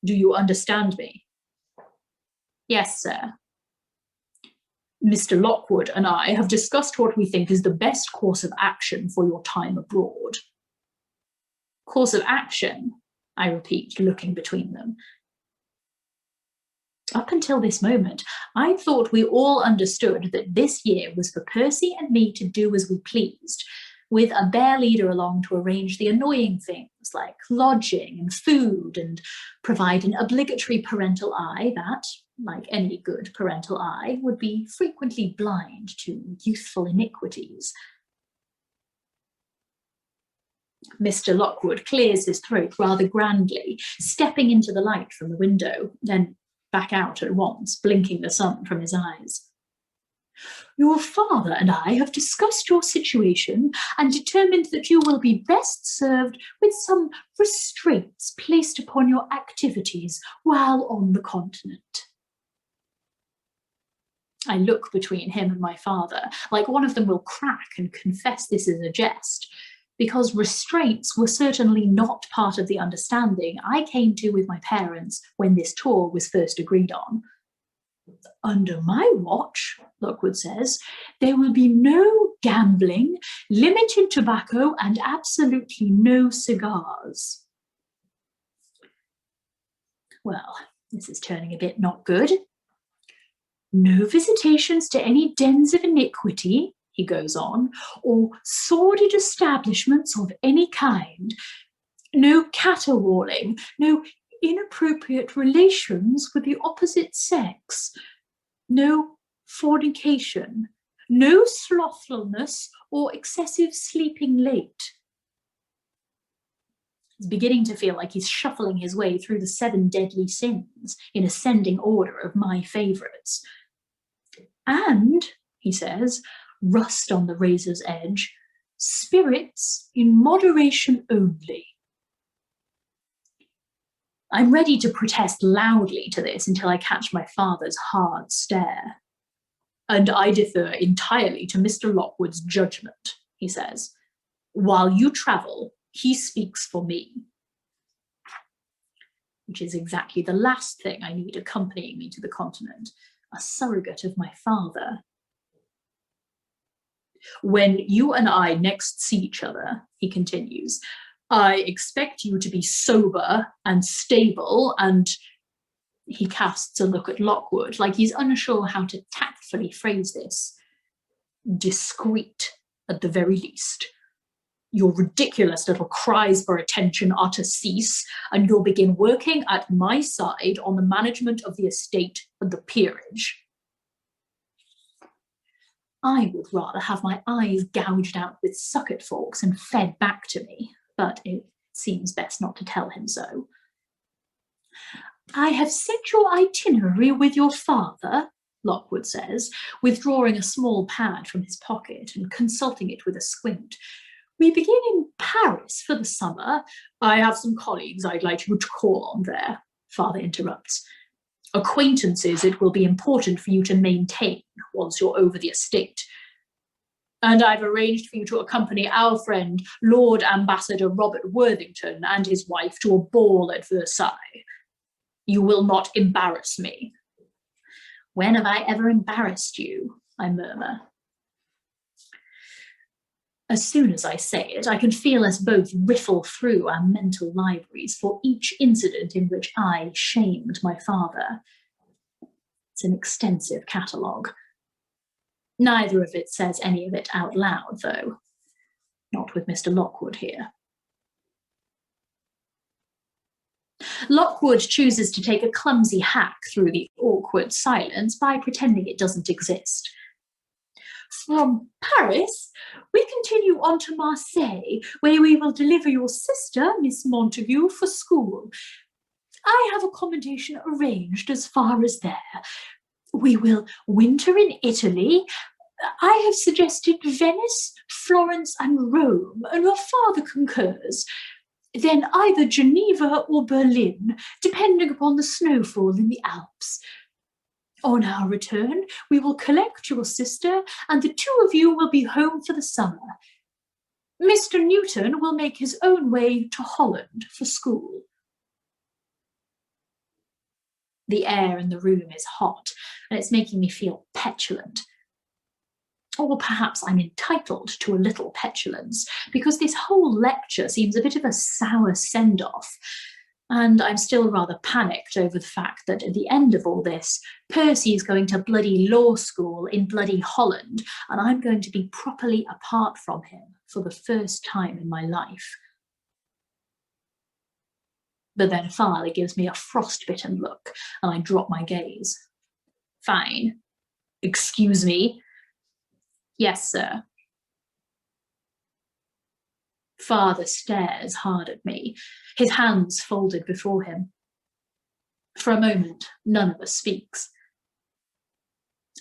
Do you understand me? Yes, sir. Mr. Lockwood and I have discussed what we think is the best course of action for your time abroad. Course of action, I repeat, looking between them. Up until this moment, I thought we all understood that this year was for Percy and me to do as we pleased, with a bear leader along to arrange the annoying things like lodging and food and provide an obligatory parental eye that, like any good parental eye, would be frequently blind to youthful iniquities. Mr. Lockwood clears his throat rather grandly, stepping into the light from the window, then back out at once, blinking the sun from his eyes. Your father and I have discussed your situation and determined that you will be best served with some restraints placed upon your activities while on the continent. I look between him and my father, like one of them will crack and confess this is a jest, because restraints were certainly not part of the understanding I came to with my parents when this tour was first agreed on. Under my watch, Lockwood says, there will be no gambling, limited tobacco, and absolutely no cigars. Well, this is turning a bit not good. No visitations to any dens of iniquity, he goes on, or sordid establishments of any kind. No caterwauling, no inappropriate relations with the opposite sex, no fornication, no slothfulness or excessive sleeping late. He's beginning to feel like he's shuffling his way through the 7 deadly sins in ascending order of my favourites. And, he says, rust on the razor's edge, spirits in moderation only. I'm ready to protest loudly to this until I catch my father's hard stare. And I defer entirely to Mr. Lockwood's judgment, he says. While you travel, he speaks for me. Which is exactly the last thing I need accompanying me to the continent, a surrogate of my father. When you and I next see each other, he continues, I expect you to be sober and stable and he casts a look at Lockwood, like he's unsure how to tactfully phrase this. Discreet, at the very least. Your ridiculous little cries for attention are to cease, and you'll begin working at my side on the management of the estate and the peerage. I would rather have my eyes gouged out with sucket forks and fed back to me, but it seems best not to tell him so. I have sent your itinerary with your father, Lockwood says, withdrawing a small pad from his pocket and consulting it with a squint. We begin in Paris for the summer. I have some colleagues I'd like you to call on there, Father interrupts. Acquaintances it will be important for you to maintain once you're over the estate. And I've arranged for you to accompany our friend, Lord Ambassador Robert Worthington and his wife to a ball at Versailles. You will not embarrass me. When have I ever embarrassed you? I murmur. As soon as I say it, I can feel us both riffle through our mental libraries for each incident in which I shamed my father. It's an extensive catalogue. Neither of it says any of it out loud, though. Not with Mr. Lockwood here. Lockwood chooses to take a clumsy hack through the awkward silence by pretending it doesn't exist. From Paris, we continue on to Marseille, where we will deliver your sister, Miss Montague, for school. I have accommodation arranged as far as there. We will winter in Italy. I have suggested Venice, Florence, and Rome, and your father concurs. Then either Geneva or Berlin, depending upon the snowfall in the Alps. On our return, we will collect your sister, and the two of you will be home for the summer. Mr. Newton will make his own way to Holland for school. The air in the room is hot, and it's making me feel petulant. Or perhaps I'm entitled to a little petulance, because this whole lecture seems a bit of a sour send-off. And I'm still rather panicked over the fact that at the end of all this, Percy's going to bloody law school in bloody Holland, and I'm going to be properly apart from him for the first time in my life. But then Father gives me a frostbitten look, and I drop my gaze. Fine. Excuse me? Yes, sir. Father stares hard at me, his hands folded before him. For a moment, none of us speaks.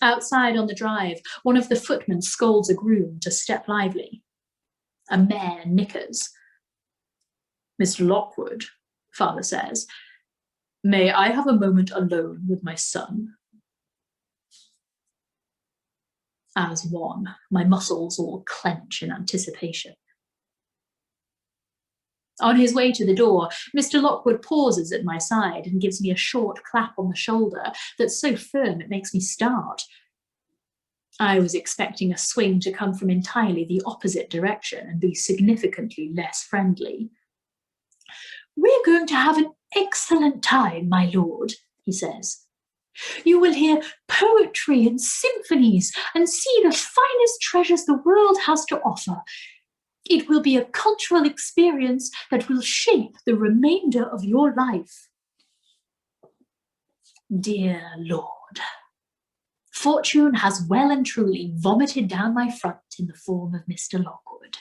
Outside on the drive, one of the footmen scolds a groom to step lively. A mare nickers. Mr. Lockwood, Father says, may I have a moment alone with my son? As one, my muscles all clench in anticipation. On his way to the door, Mr. Lockwood pauses at my side and gives me a short clap on the shoulder that's so firm it makes me start. I was expecting a swing to come from entirely the opposite direction and be significantly less friendly. We're going to have an excellent time, my lord, he says. You will hear poetry and symphonies and see the finest treasures the world has to offer. It will be a cultural experience that will shape the remainder of your life. Dear Lord, fortune has well and truly vomited down my front in the form of Mr. Lockwood.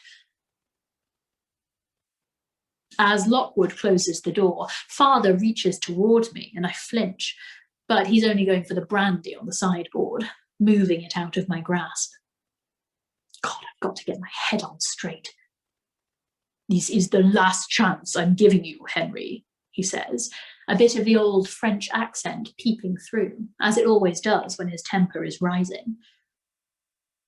As Lockwood closes the door, Father reaches toward me and I flinch, but he's only going for the brandy on the sideboard, moving it out of my grasp. God, I've got to get my head on straight. This is the last chance I'm giving you, Henry, he says, a bit of the old French accent peeping through, as it always does when his temper is rising.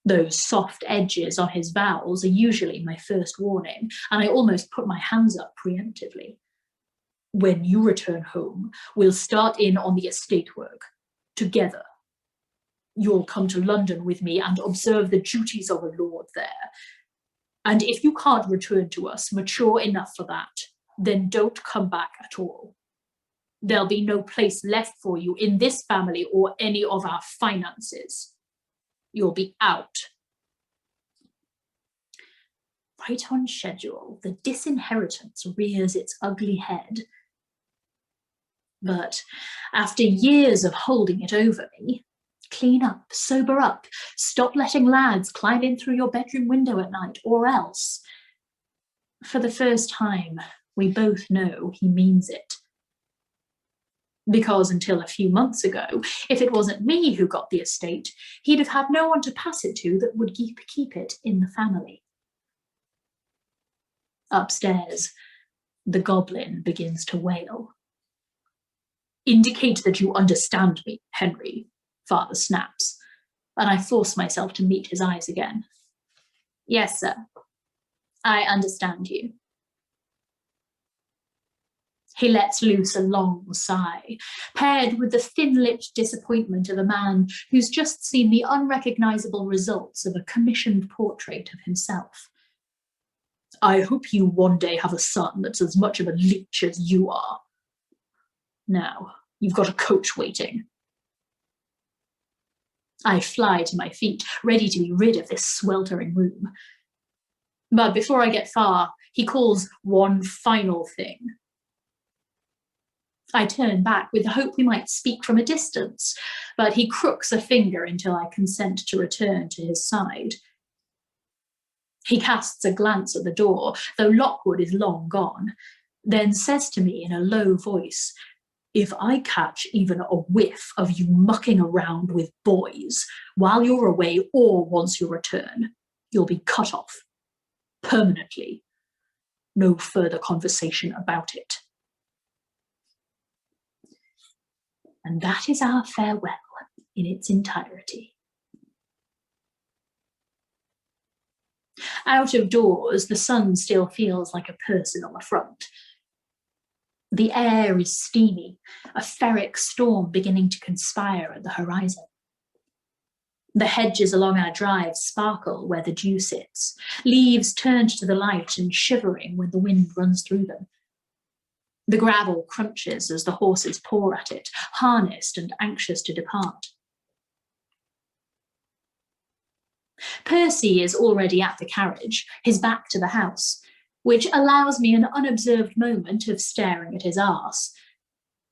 Those soft edges on his vowels are usually my first warning, and I almost put my hands up preemptively. When you return home, we'll start in on the estate work, together. You'll come to London with me and observe the duties of a lord there. And if you can't return to us mature enough for that, then don't come back at all. There'll be no place left for you in this family or any of our finances. You'll be out. Right on schedule, the disinheritance rears its ugly head. But after years of holding it over me, clean up, sober up, stop letting lads climb in through your bedroom window at night, or else, for the first time, we both know he means it. Because until a few months ago, if it wasn't me who got the estate, he'd have had no one to pass it to that would keep it in the family. Upstairs, the goblin begins to wail. Indicate that you understand me, Henry, father snaps, and I force myself to meet his eyes again. Yes, sir. I understand you. He lets loose a long sigh, paired with the thin-lipped disappointment of a man who's just seen the unrecognizable results of a commissioned portrait of himself. I hope you one day have a son that's as much of a leech as you are. Now, you've got a coach waiting. I fly to my feet, ready to be rid of this sweltering room. But before I get far, he calls one final thing. I turn back with the hope we might speak from a distance, but he crooks a finger until I consent to return to his side. He casts a glance at the door, though Lockwood is long gone, then says to me in a low voice, if I catch even a whiff of you mucking around with boys while you're away or once you return, you'll be cut off. Permanently. No further conversation about it. And that is our farewell in its entirety. Out of doors, the sun still feels like a person on the front. The air is steamy, a ferric storm beginning to conspire at the horizon. The hedges along our drive sparkle where the dew sits, leaves turned to the light and shivering when the wind runs through them. The gravel crunches as the horses paw at it, harnessed and anxious to depart. Percy is already at the carriage, his back to the house, which allows me an unobserved moment of staring at his arse.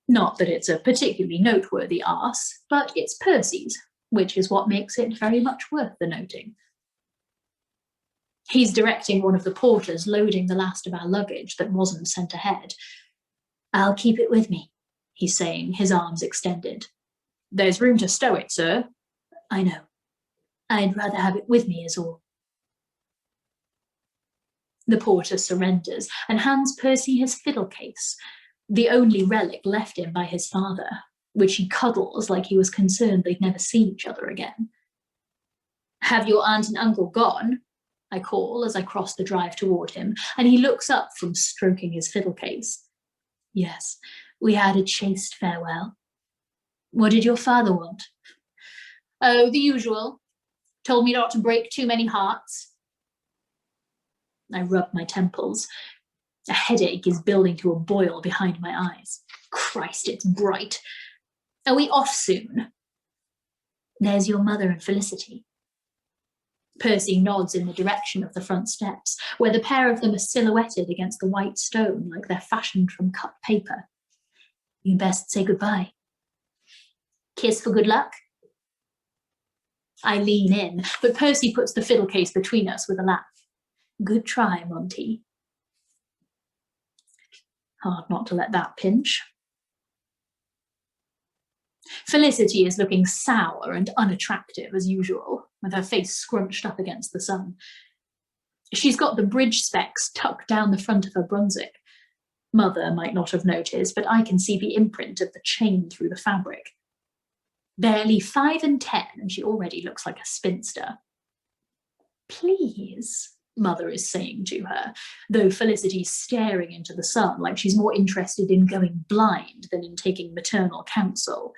Not that it's a particularly noteworthy arse, but it's Percy's, which is what makes it very much worth the noting. He's directing one of the porters loading the last of our luggage that wasn't sent ahead. I'll keep it with me, he's saying, his arms extended. There's room to stow it, sir. I know. I'd rather have it with me is all. The porter surrenders and hands Percy his fiddle case, the only relic left him by his father, which he cuddles like he was concerned they'd never seen each other again. Have your aunt and uncle gone? I call as I cross the drive toward him, and he looks up from stroking his fiddle case. Yes, we had a chaste farewell. What did your father want? Oh, the usual. Told me not to break too many hearts. I rub my temples. A headache is building to a boil behind my eyes. Christ, it's bright. Are we off soon? There's your mother and Felicity. Percy nods in the direction of the front steps, where the pair of them are silhouetted against the white stone like they're fashioned from cut paper. You best say goodbye. Kiss for good luck? I lean in, but Percy puts the fiddle case between us with a laugh. Good try, Monty. Hard not to let that pinch. Felicity is looking sour and unattractive as usual, with her face scrunched up against the sun. She's got the bridge specs tucked down the front of her Brunswick. Mother might not have noticed, but I can see the imprint of the chain through the fabric. Barely 5 and 10, and she already looks like a spinster. Please, Mother is saying to her, though Felicity's staring into the sun like she's more interested in going blind than in taking maternal counsel.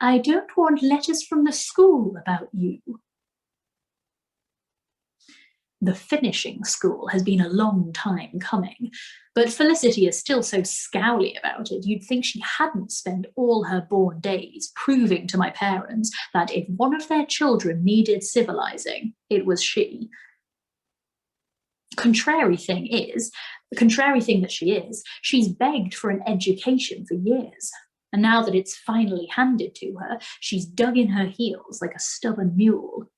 I don't want letters from the school about you. The finishing school has been a long time coming, but Felicity is still so scowly about it, you'd think she hadn't spent all her born days proving to my parents that if one of their children needed civilizing, it was she. Contrary thing that she is, she's begged for an education for years. And now that it's finally handed to her, she's dug in her heels like a stubborn mule.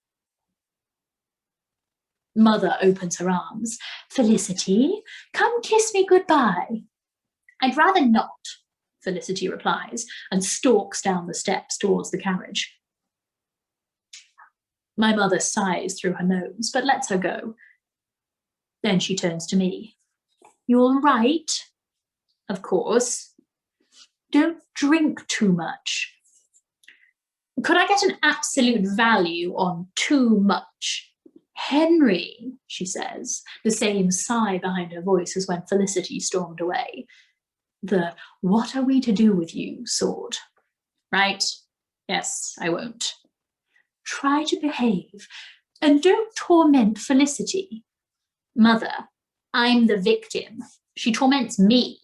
Mother opens her arms. Felicity, come kiss me goodbye. I'd rather not, Felicity replies, and stalks down the steps towards the carriage. My mother sighs through her nose, but lets her go. Then she turns to me. You all right? Of course. Don't drink too much. Could I get an absolute value on too much? Henry, she says, the same sigh behind her voice as when Felicity stormed away. The what are we to do with you sort. Right? Yes, I won't. Try to behave and don't torment Felicity. Mother, I'm the victim. She torments me.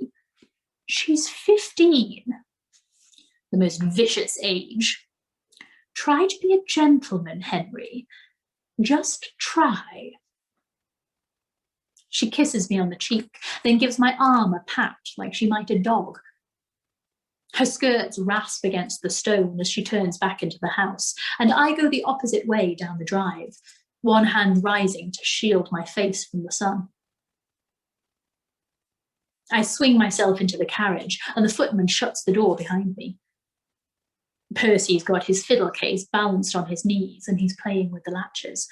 She's 15. The most vicious age. Try to be a gentleman, Henry. Just try. She kisses me on the cheek, then gives my arm a pat like she might a dog. Her skirts rasp against the stone as she turns back into the house, and I go the opposite way down the drive, one hand rising to shield my face from the sun. I swing myself into the carriage, and the footman shuts the door behind me. Percy's got his fiddle case balanced on his knees, and he's playing with the latches.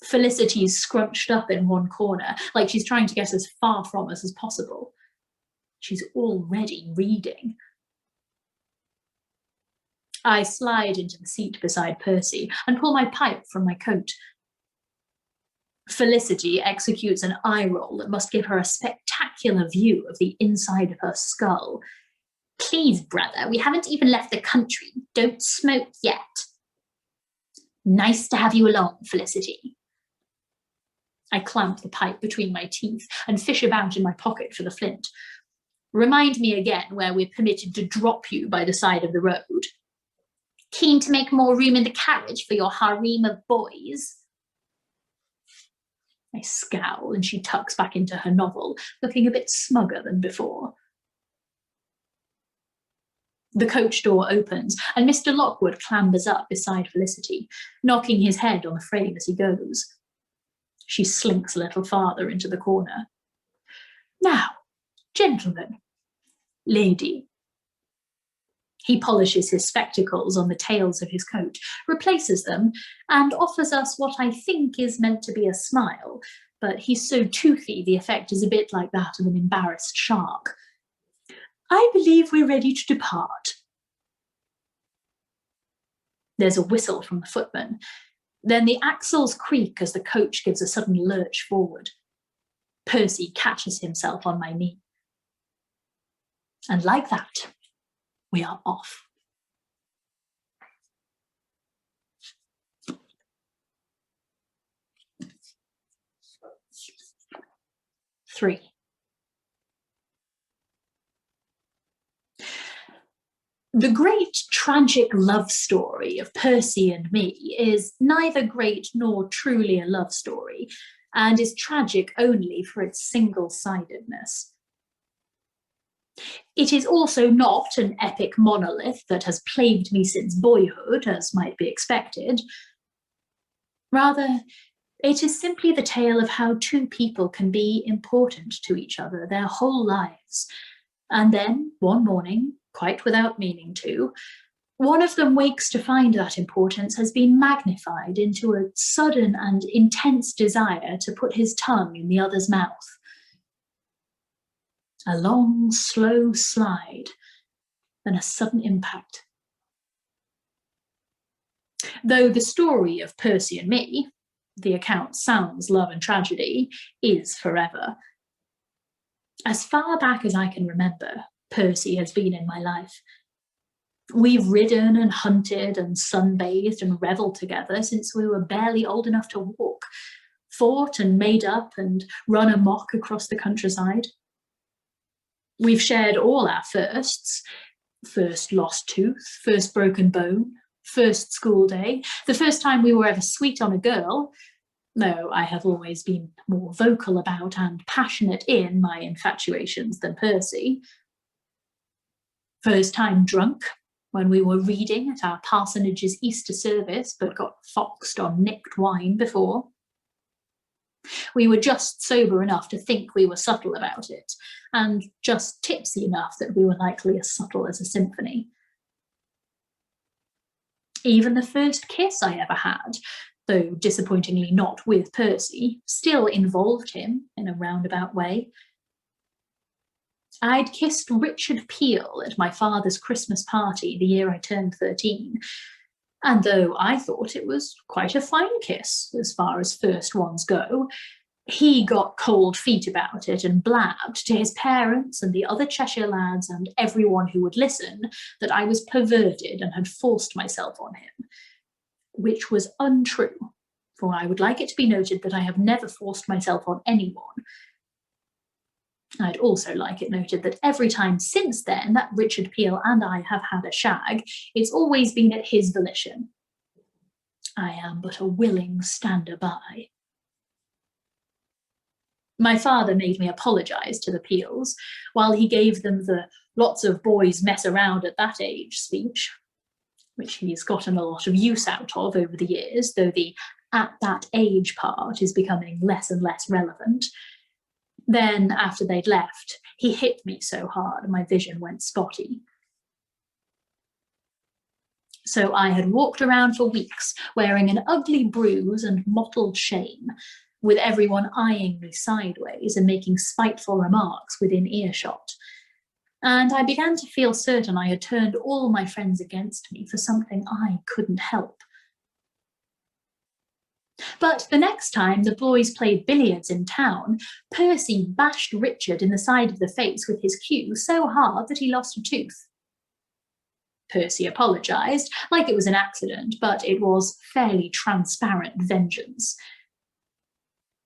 Felicity's scrunched up in one corner, like she's trying to get as far from us as possible. She's already reading. I slide into the seat beside Percy and pull my pipe from my coat. Felicity executes an eye roll that must give her a spectacular view of the inside of her skull. Please, brother, we haven't even left the country. Don't smoke yet. Nice to have you along, Felicity. I clamp the pipe between my teeth and fish about in my pocket for the flint. Remind me again where we're permitted to drop you by the side of the road. Keen to make more room in the carriage for your harem of boys? I scowl and she tucks back into her novel, looking a bit smugger than before. The coach door opens and Mr. Lockwood clambers up beside Felicity, knocking his head on the frame as he goes. She slinks a little farther into the corner. Now, gentlemen, lady. He polishes his spectacles on the tails of his coat, replaces them, and offers us what I think is meant to be a smile, but he's so toothy the effect is a bit like that of an embarrassed shark. I believe we're ready to depart. There's a whistle from the footman. Then the axles creak as the coach gives a sudden lurch forward. Percy catches himself on my knee. And like that, we are off. Three. The great tragic love story of Percy and me is neither great nor truly a love story, and is tragic only for its single-sidedness. It is also not an epic monolith that has plagued me since boyhood, as might be expected. Rather, it is simply the tale of how two people can be important to each other their whole lives, and then, one morning, quite without meaning to, one of them wakes to find that importance has been magnified into a sudden and intense desire to put his tongue in the other's mouth. A long, slow slide, then a sudden impact. Though the story of Percy and me, the account sounds love and tragedy, is forever. As far back as I can remember, Percy has been in my life. We've ridden and hunted and sunbathed and revelled together since we were barely old enough to walk. fought and made up and run amok across the countryside. We've shared all our firsts. First lost tooth, first broken bone, first school day, the first time we were ever sweet on a girl, though I have always been more vocal about and passionate in my infatuations than Percy. First time drunk, when we were reading at our parsonage's Easter service but got foxed on nicked wine before. We were just sober enough to think we were subtle about it, and just tipsy enough that we were likely as subtle as a symphony. Even the first kiss I ever had, though disappointingly not with Percy, still involved him in a roundabout way. I'd kissed Richard Peel at my father's Christmas party the year I turned 13, and though I thought it was quite a fine kiss as far as first ones go, he got cold feet about it and blabbed to his parents and the other Cheshire lads and everyone who would listen that I was perverted and had forced myself on him, which was untrue, for I would like it to be noted that I have never forced myself on anyone. I'd also like it noted that every time since then that Richard Peel and I have had a shag, it's always been at his volition. I am but a willing stander-by. My father made me apologise to the Peels, while he gave them the lots of boys mess around at that age speech, which he's gotten a lot of use out of over the years, though the at that age part is becoming less and less relevant. Then, after they'd left, he hit me so hard my vision went spotty. So I had walked around for weeks wearing an ugly bruise and mottled shame, with everyone eyeing me sideways and making spiteful remarks within earshot. And I began to feel certain I had turned all my friends against me for something I couldn't help. But the next time the boys played billiards in town, Percy bashed Richard in the side of the face with his cue so hard that he lost a tooth. Percy apologised, like it was an accident, but it was fairly transparent vengeance.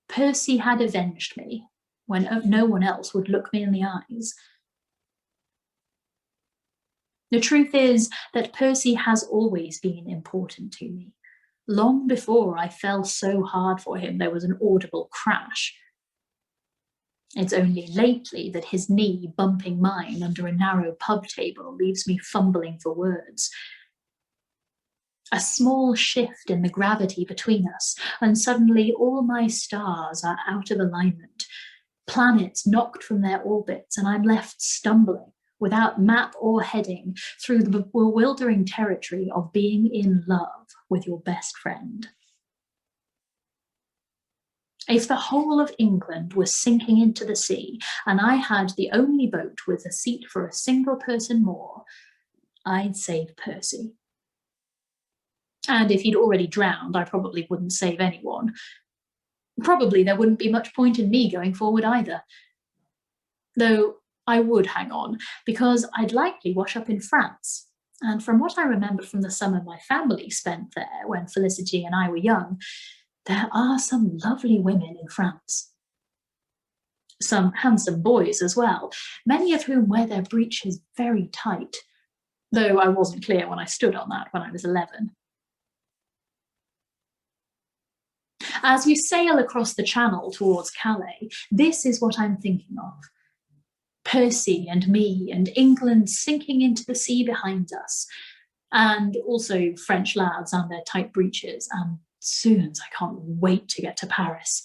Percy had avenged me when no one else would look me in the eyes. The truth is that Percy has always been important to me. Long before I fell so hard for him there was an audible crash. It's only lately that his knee bumping mine under a narrow pub table leaves me fumbling for words. A small shift in the gravity between us, and suddenly all my stars are out of alignment, planets knocked from their orbits, and I'm left stumbling, without map or heading, through the bewildering territory of being in love with your best friend. If the whole of England was sinking into the sea, and I had the only boat with a seat for a single person more, I'd save Percy. And if he'd already drowned, I probably wouldn't save anyone. Probably there wouldn't be much point in me going forward either. Though I would hang on, because I'd likely wash up in France. And from what I remember from the summer my family spent there when Felicity and I were young, there are some lovely women in France. Some handsome boys as well, many of whom wear their breeches very tight, though I wasn't clear when I stood on that when I was 11. As we sail across the channel towards Calais, this is what I'm thinking of. Percy and me and England sinking into the sea behind us, and also French lads and their tight breeches, and soon I can't wait to get to Paris.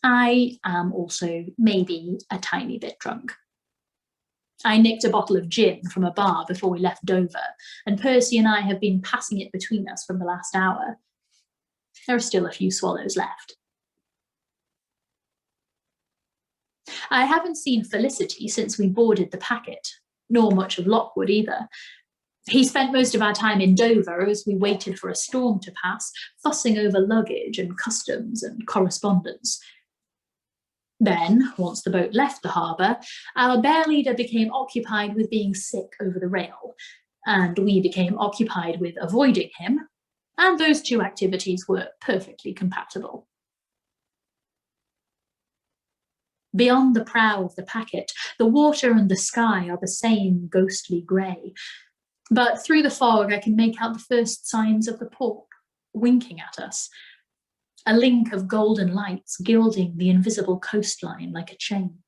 I am also maybe a tiny bit drunk. I nicked a bottle of gin from a bar before we left Dover, and Percy and I have been passing it between us from the last hour. There are still a few swallows left. I haven't seen Felicity since we boarded the packet, nor much of Lockwood either. He spent most of our time in Dover as we waited for a storm to pass, fussing over luggage and customs and correspondence. Then, once the boat left the harbour, our bear leader became occupied with being sick over the rail, and we became occupied with avoiding him, and those two activities were perfectly compatible. Beyond the prow of the packet, the water and the sky are the same ghostly grey. But through the fog, I can make out the first signs of the port, winking at us. A link of golden lights gilding the invisible coastline like a chain.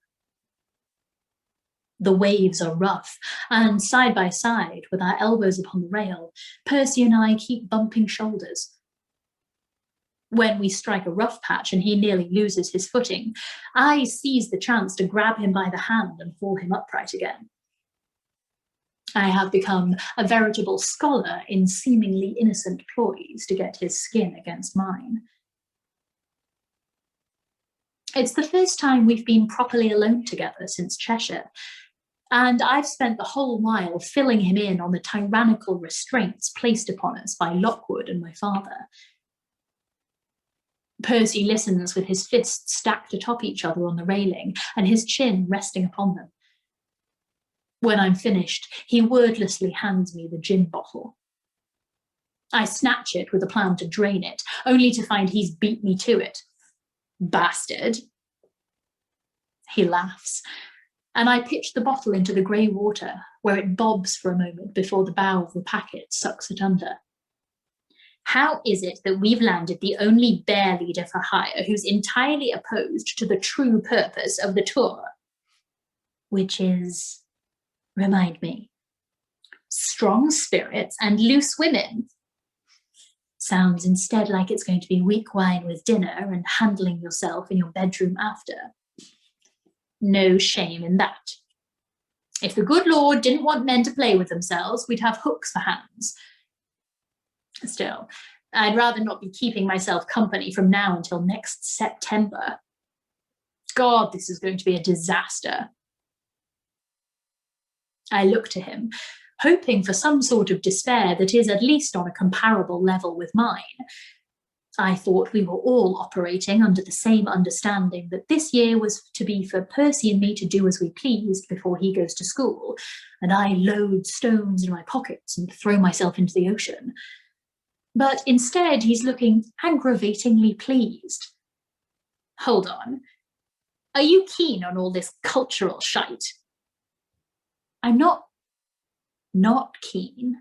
The waves are rough, and side by side, with our elbows upon the rail, Percy and I keep bumping shoulders. When we strike a rough patch and he nearly loses his footing, I seize the chance to grab him by the hand and haul him upright again. I have become a veritable scholar in seemingly innocent ploys to get his skin against mine. It's the first time we've been properly alone together since Cheshire, and I've spent the whole while filling him in on the tyrannical restraints placed upon us by Lockwood and my father. Percy listens with his fists stacked atop each other on the railing and his chin resting upon them. When I'm finished, he wordlessly hands me the gin bottle. I snatch it with a plan to drain it, only to find he's beat me to it. Bastard. He laughs, and I pitch the bottle into the grey water, where it bobs for a moment before the bow of the packet sucks it under. How is it that we've landed the only bear leader for hire who's entirely opposed to the true purpose of the tour? Which is, remind me, strong spirits and loose women. Sounds instead like it's going to be weak wine with dinner and handling yourself in your bedroom after. No shame in that. If the good Lord didn't want men to play with themselves, we'd have hooks for hands. Still, I'd rather not be keeping myself company from now until next September. God, this is going to be a disaster. I look to him, hoping for some sort of despair that is at least on a comparable level with mine. I thought we were all operating under the same understanding that this year was to be for Percy and me to do as we pleased before he goes to school, and I load stones in my pockets and throw myself into the ocean. But instead, he's looking aggravatingly pleased. Hold on. Are you keen on all this cultural shite? I'm not keen.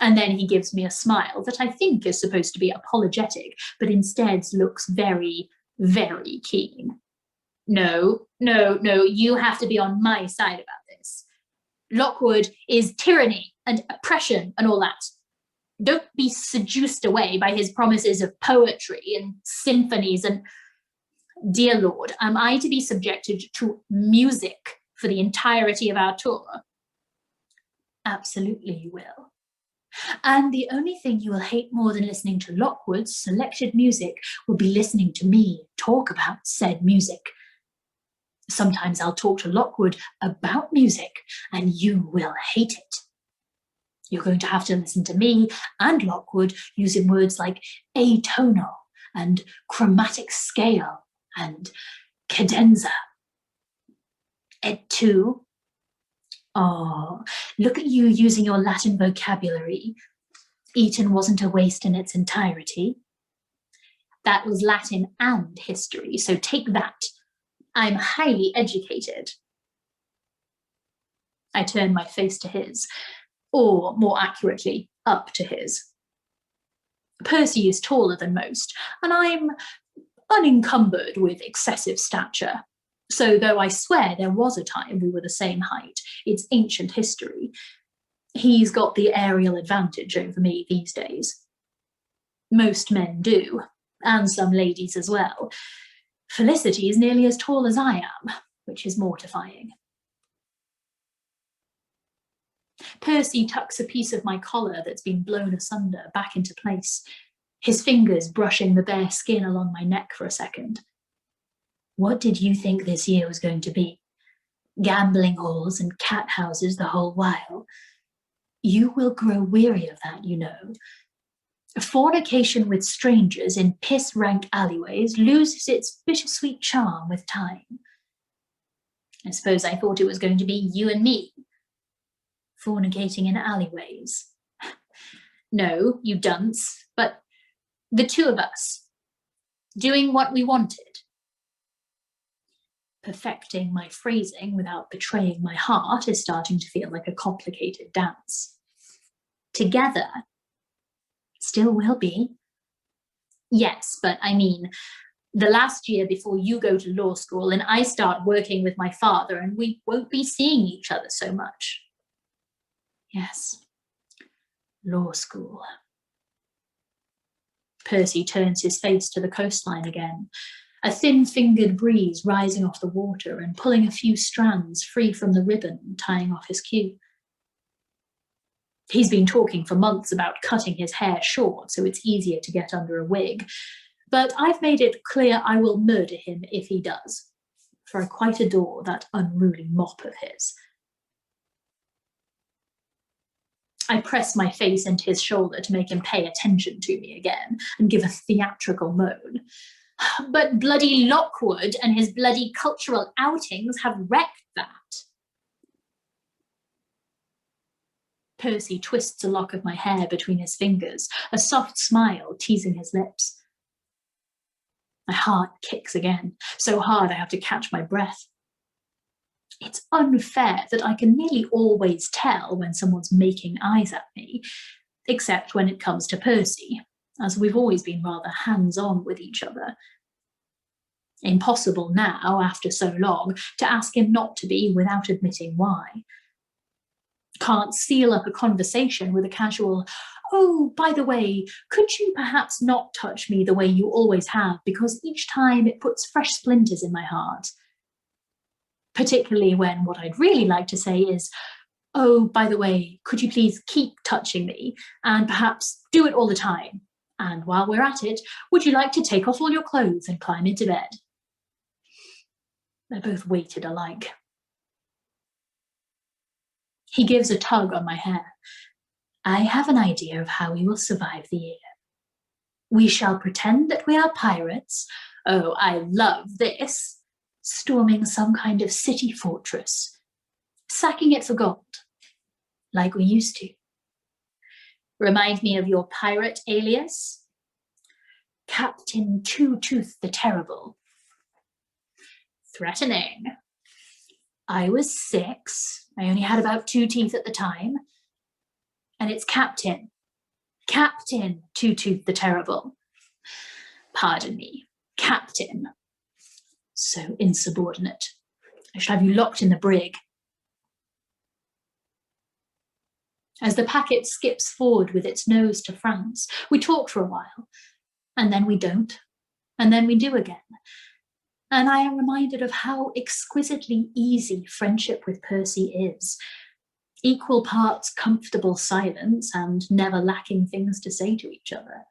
And then he gives me a smile that I think is supposed to be apologetic, but instead looks very, very keen. No, you have to be on my side about this. Lockwood is tyranny and oppression and all that. Don't be seduced away by his promises of poetry and symphonies and... Dear Lord, am I to be subjected to music for the entirety of our tour? Absolutely you will. And the only thing you will hate more than listening to Lockwood's selected music will be listening to me talk about said music. Sometimes I'll talk to Lockwood about music, and you will hate it. You're going to have to listen to me and Lockwood using words like atonal and chromatic scale and cadenza. Et tu? Oh, look at you using your Latin vocabulary. Eton wasn't a waste in its entirety. That was Latin and history, so take that. I'm highly educated. I turn my face to his, or more accurately, up to his. Percy is taller than most, and I'm unencumbered with excessive stature. So though I swear there was a time we were the same height, it's ancient history. He's got the aerial advantage over me these days. Most men do, and some ladies as well. Felicity is nearly as tall as I am, which is mortifying. Percy tucks a piece of my collar that's been blown asunder back into place, his fingers brushing the bare skin along my neck for a second. What did you think this year was going to be? Gambling halls and cat houses the whole while? You will grow weary of that, you know. Fornication with strangers in piss-rank alleyways loses its bittersweet charm with time. I suppose I thought it was going to be you and me. Fornicating in alleyways. No, you dunce, but the two of us, doing what we wanted. perfecting my phrasing without betraying my heart is starting to feel like a complicated dance. Together, still will be. Yes, but I mean, the last year before you go to law school and I start working with my father and we won't be seeing each other so much. Yes, law school. Percy turns his face to the coastline again, a thin-fingered breeze rising off the water and pulling a few strands free from the ribbon tying off his queue. He's been talking for months about cutting his hair short so it's easier to get under a wig, but I've made it clear I will murder him if he does, for I quite adore that unruly mop of his. I press my face into his shoulder to make him pay attention to me again and give a theatrical moan. But bloody Lockwood and his bloody cultural outings have wrecked that. Percy twists a lock of my hair between his fingers, a soft smile teasing his lips. My heart kicks again, so hard I have to catch my breath. It's unfair that I can nearly always tell when someone's making eyes at me, except when it comes to Percy, as we've always been rather hands-on with each other. Impossible now, after so long, to ask him not to be without admitting why. Can't seal up a conversation with a casual, "Oh, by the way, could you perhaps not touch me the way you always have, because each time it puts fresh splinters in my heart." Particularly when what I'd really like to say is, "Oh, by the way, could you please keep touching me, and perhaps do it all the time? And while we're at it, would you like to take off all your clothes and climb into bed?" They're both weighted alike. He gives a tug on my hair. "I have an idea of how we will survive the year. We shall pretend that we are pirates. Oh, I love this. Storming some kind of city fortress. Sacking it for gold. Like we used to. Remind me of your pirate alias? Captain Two-Tooth the Terrible. Threatening. I was 6. I only had about 2 teeth at the time. And it's Captain Two-Tooth the Terrible. Pardon me, Captain. So insubordinate. I should have you locked in the brig. As the packet skips forward with its nose to France, we talk for a while, and then we don't, and then we do again. And I am reminded of how exquisitely easy friendship with Percy is. Equal parts comfortable silence and never lacking things to say to each other.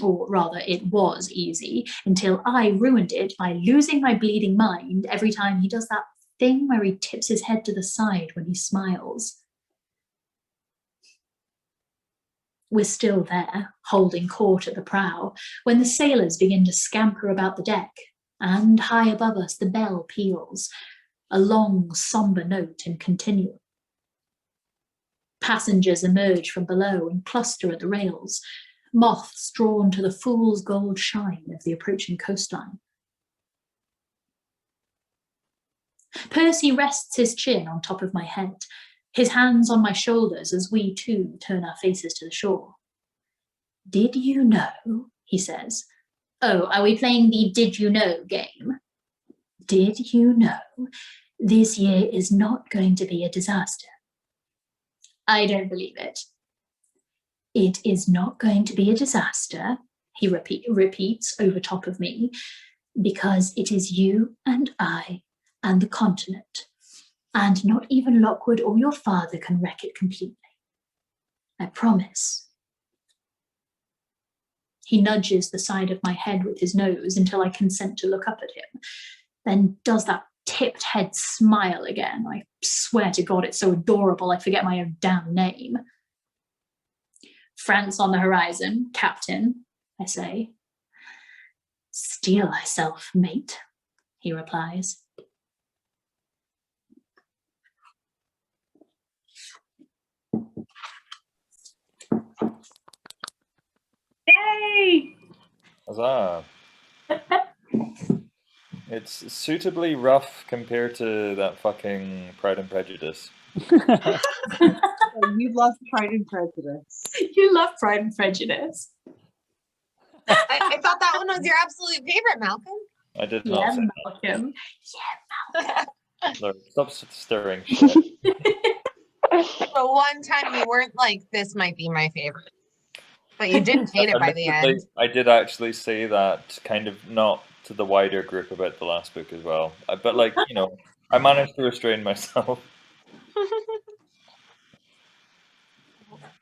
Or rather, it was easy until I ruined it by losing my bleeding mind every time he does that thing where he tips his head to the side when he smiles. We're still there, holding court at the prow, when the sailors begin to scamper about the deck, and high above us the bell peals, a long, sombre note in continuum. Passengers emerge from below and cluster at the rails, moths drawn to the fool's gold shine of the approaching coastline. Percy rests his chin on top of my head, his hands on my shoulders as we too turn our faces to the shore. "Did you know?" he says. "Oh, are we playing the did you know game? Did you know this year is not going to be a disaster?" I don't believe it. "It is not going to be a disaster," he repeats over top of me, "because it is you and I and the continent, and not even Lockwood or your father can wreck it completely. I promise." He nudges the side of my head with his nose until I consent to look up at him, then does that tipped head smile again. I swear to God, it's so adorable I forget my own damn name. "France on the horizon, Captain," I say. "Steel thyself, mate," he replies. Yay! Huzzah. It's suitably rough compared to that fucking Pride and Prejudice. You love Pride and Prejudice. You love Pride and Prejudice. I thought that one was your absolute favorite, Malcolm. I did Yeah, not say Malcolm. that. No, stop stirring shit. The one time you weren't like, this might be my favorite. But you didn't hate it by the Admittedly, end. I did actually say that kind of not to the wider group about the last book as well. But like, you know, I managed to restrain myself.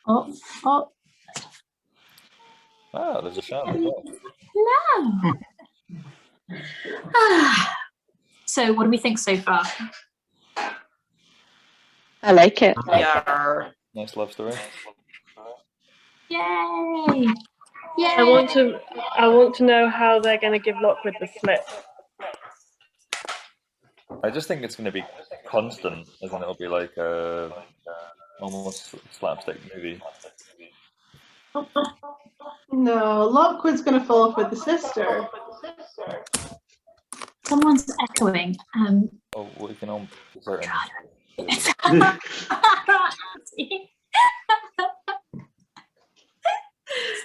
Oh, oh, Ah, there's a shadow. as well. no. Ah. So, what do we think so far? I like it. Yeah. Nice love story. Yay! Yay! I want to know how they're going to give Lockwood the slip. I just think it's going to be constant, isn't it? It'll be like a almost slapstick movie. No, Lockwood's going to fall off with the sister. Someone's echoing. Oh, we can all desert him.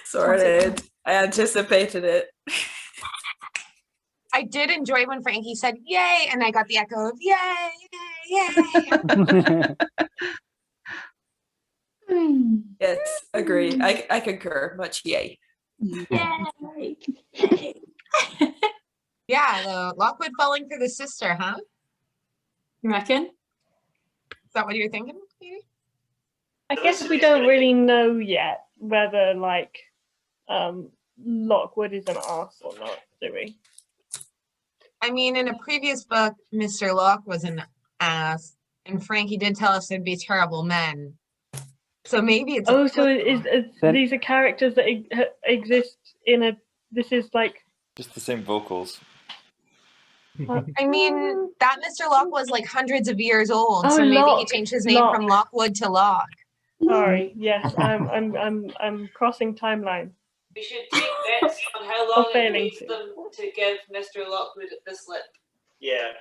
Sorted. I anticipated it. I did enjoy when Frankie said yay, and I got the echo of yay, yay, yay. Yes, agree. I concur. Much yay. Yay! Yeah, the Lockwood falling for the sister, huh? You reckon? Is that what you're thinking, maybe? I guess we don't really know yet whether like Lockwood is an arse or not, do we? I mean, in a previous book, Mr. Locke was an ass, and Frankie did tell us there'd be terrible men. So maybe it's. Oh, so these are characters that exist in a. This is like. Just the same vocals. I mean, that Mr. Locke was like hundreds of years old, Oh, so maybe Locke, he changed his name Locke. from Lockwood to Locke. Sorry. Yes, I'm crossing timeline. We should take bets on how long it failing takes them to give Mr. Lockwood the slip. Yeah.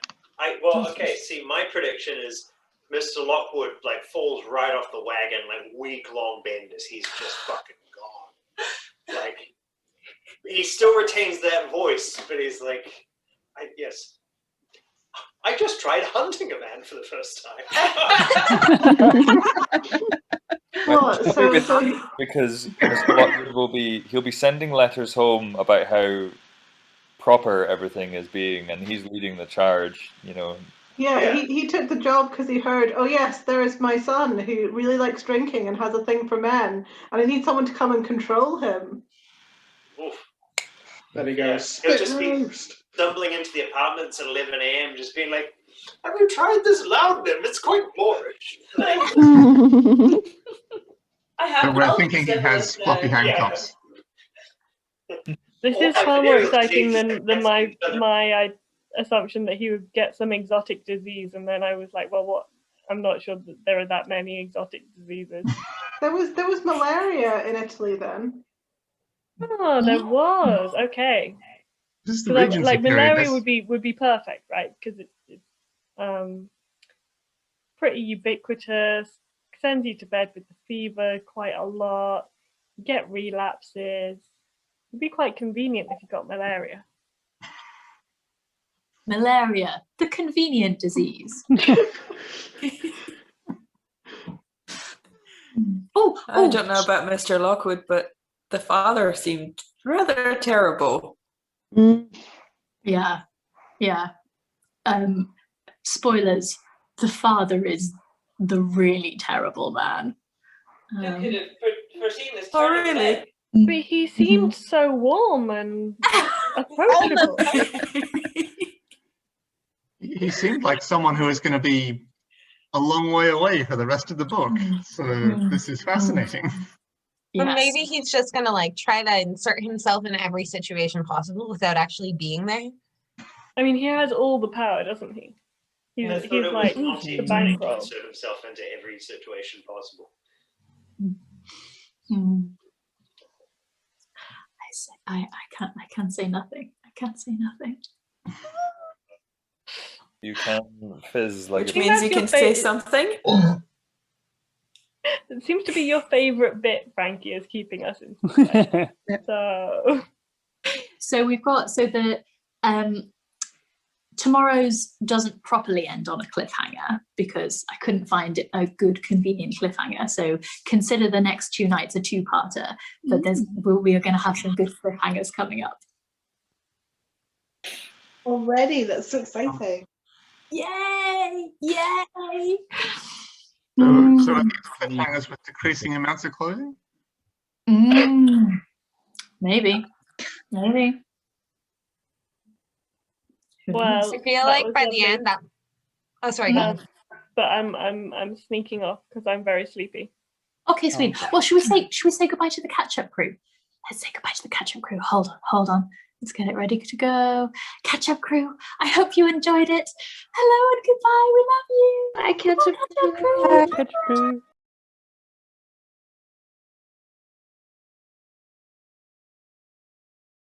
Okay, see, my prediction is Mr. Lockwood like falls right off the wagon, like week-long benders. He's just fucking gone. Like he still retains that voice, but he's like, yes. I just tried hunting a man for the first time. Because Mr. Lockwood he'll be sending letters home about how proper everything is being, and he's leading the charge, you know. Yeah, he took the job because he heard, oh yes, there is my son who really likes drinking and has a thing for men, and I need someone to come and control him. Oof. There he goes. He'll just be stumbling into the apartments at 11 a.m. just being like, have you tried this laudanum? It's quite boorish. I have. So we're thinking he has fluffy handcuffs. This is far more exciting than my assumption that he would get some exotic disease, and then I was like, well, what? I'm not sure that there are that many exotic diseases. There was malaria in Italy then. Oh, there was. Okay. This is the So like Regency period. malaria That's- would be perfect, right? Because it's pretty ubiquitous. Sends you to bed with the fever quite a lot. You get relapses. It'd be quite convenient if you got malaria. Malaria, the convenient disease. I don't know about Mr. Lockwood, but the father seemed rather terrible. Yeah, yeah. Spoilers. The father is the really terrible man. You could have foreseen this. Oh, really? But he seemed so warm and approachable. He seemed like someone who is going to be a long way away for the rest of the book. So this is fascinating. But maybe he's just gonna like try to insert himself in every situation possible without actually being there. I mean, he has all the power, doesn't he? He's like the bankroll. Insert himself into every situation possible. I can't say nothing. I can't say nothing. You can fizz like Which a means you can say fa- something. It seems to be your favourite bit, Frankie, is keeping us in suspense. So we've got the tomorrow's doesn't properly end on a cliffhanger because I couldn't find a good convenient cliffhanger. So consider the next 2 nights a 2-parter, but we are going to have some good cliffhangers coming up. Already, that's so exciting. Yay! Yay! So I think cliffhangers with decreasing amounts of clothing? Maybe. Well, I feel that like was by lovely. the end that. Oh, sorry. Go ahead. But I'm sneaking off because I'm very sleepy. Okay, sweet. Well, should we say goodbye to the catch-up crew? Let's say goodbye to the catch-up crew. Hold on. Let's get it ready to go. Catch-up crew, I hope you enjoyed it. Hello and goodbye. We love you. Bye, catch-up crew. Catch-up crew.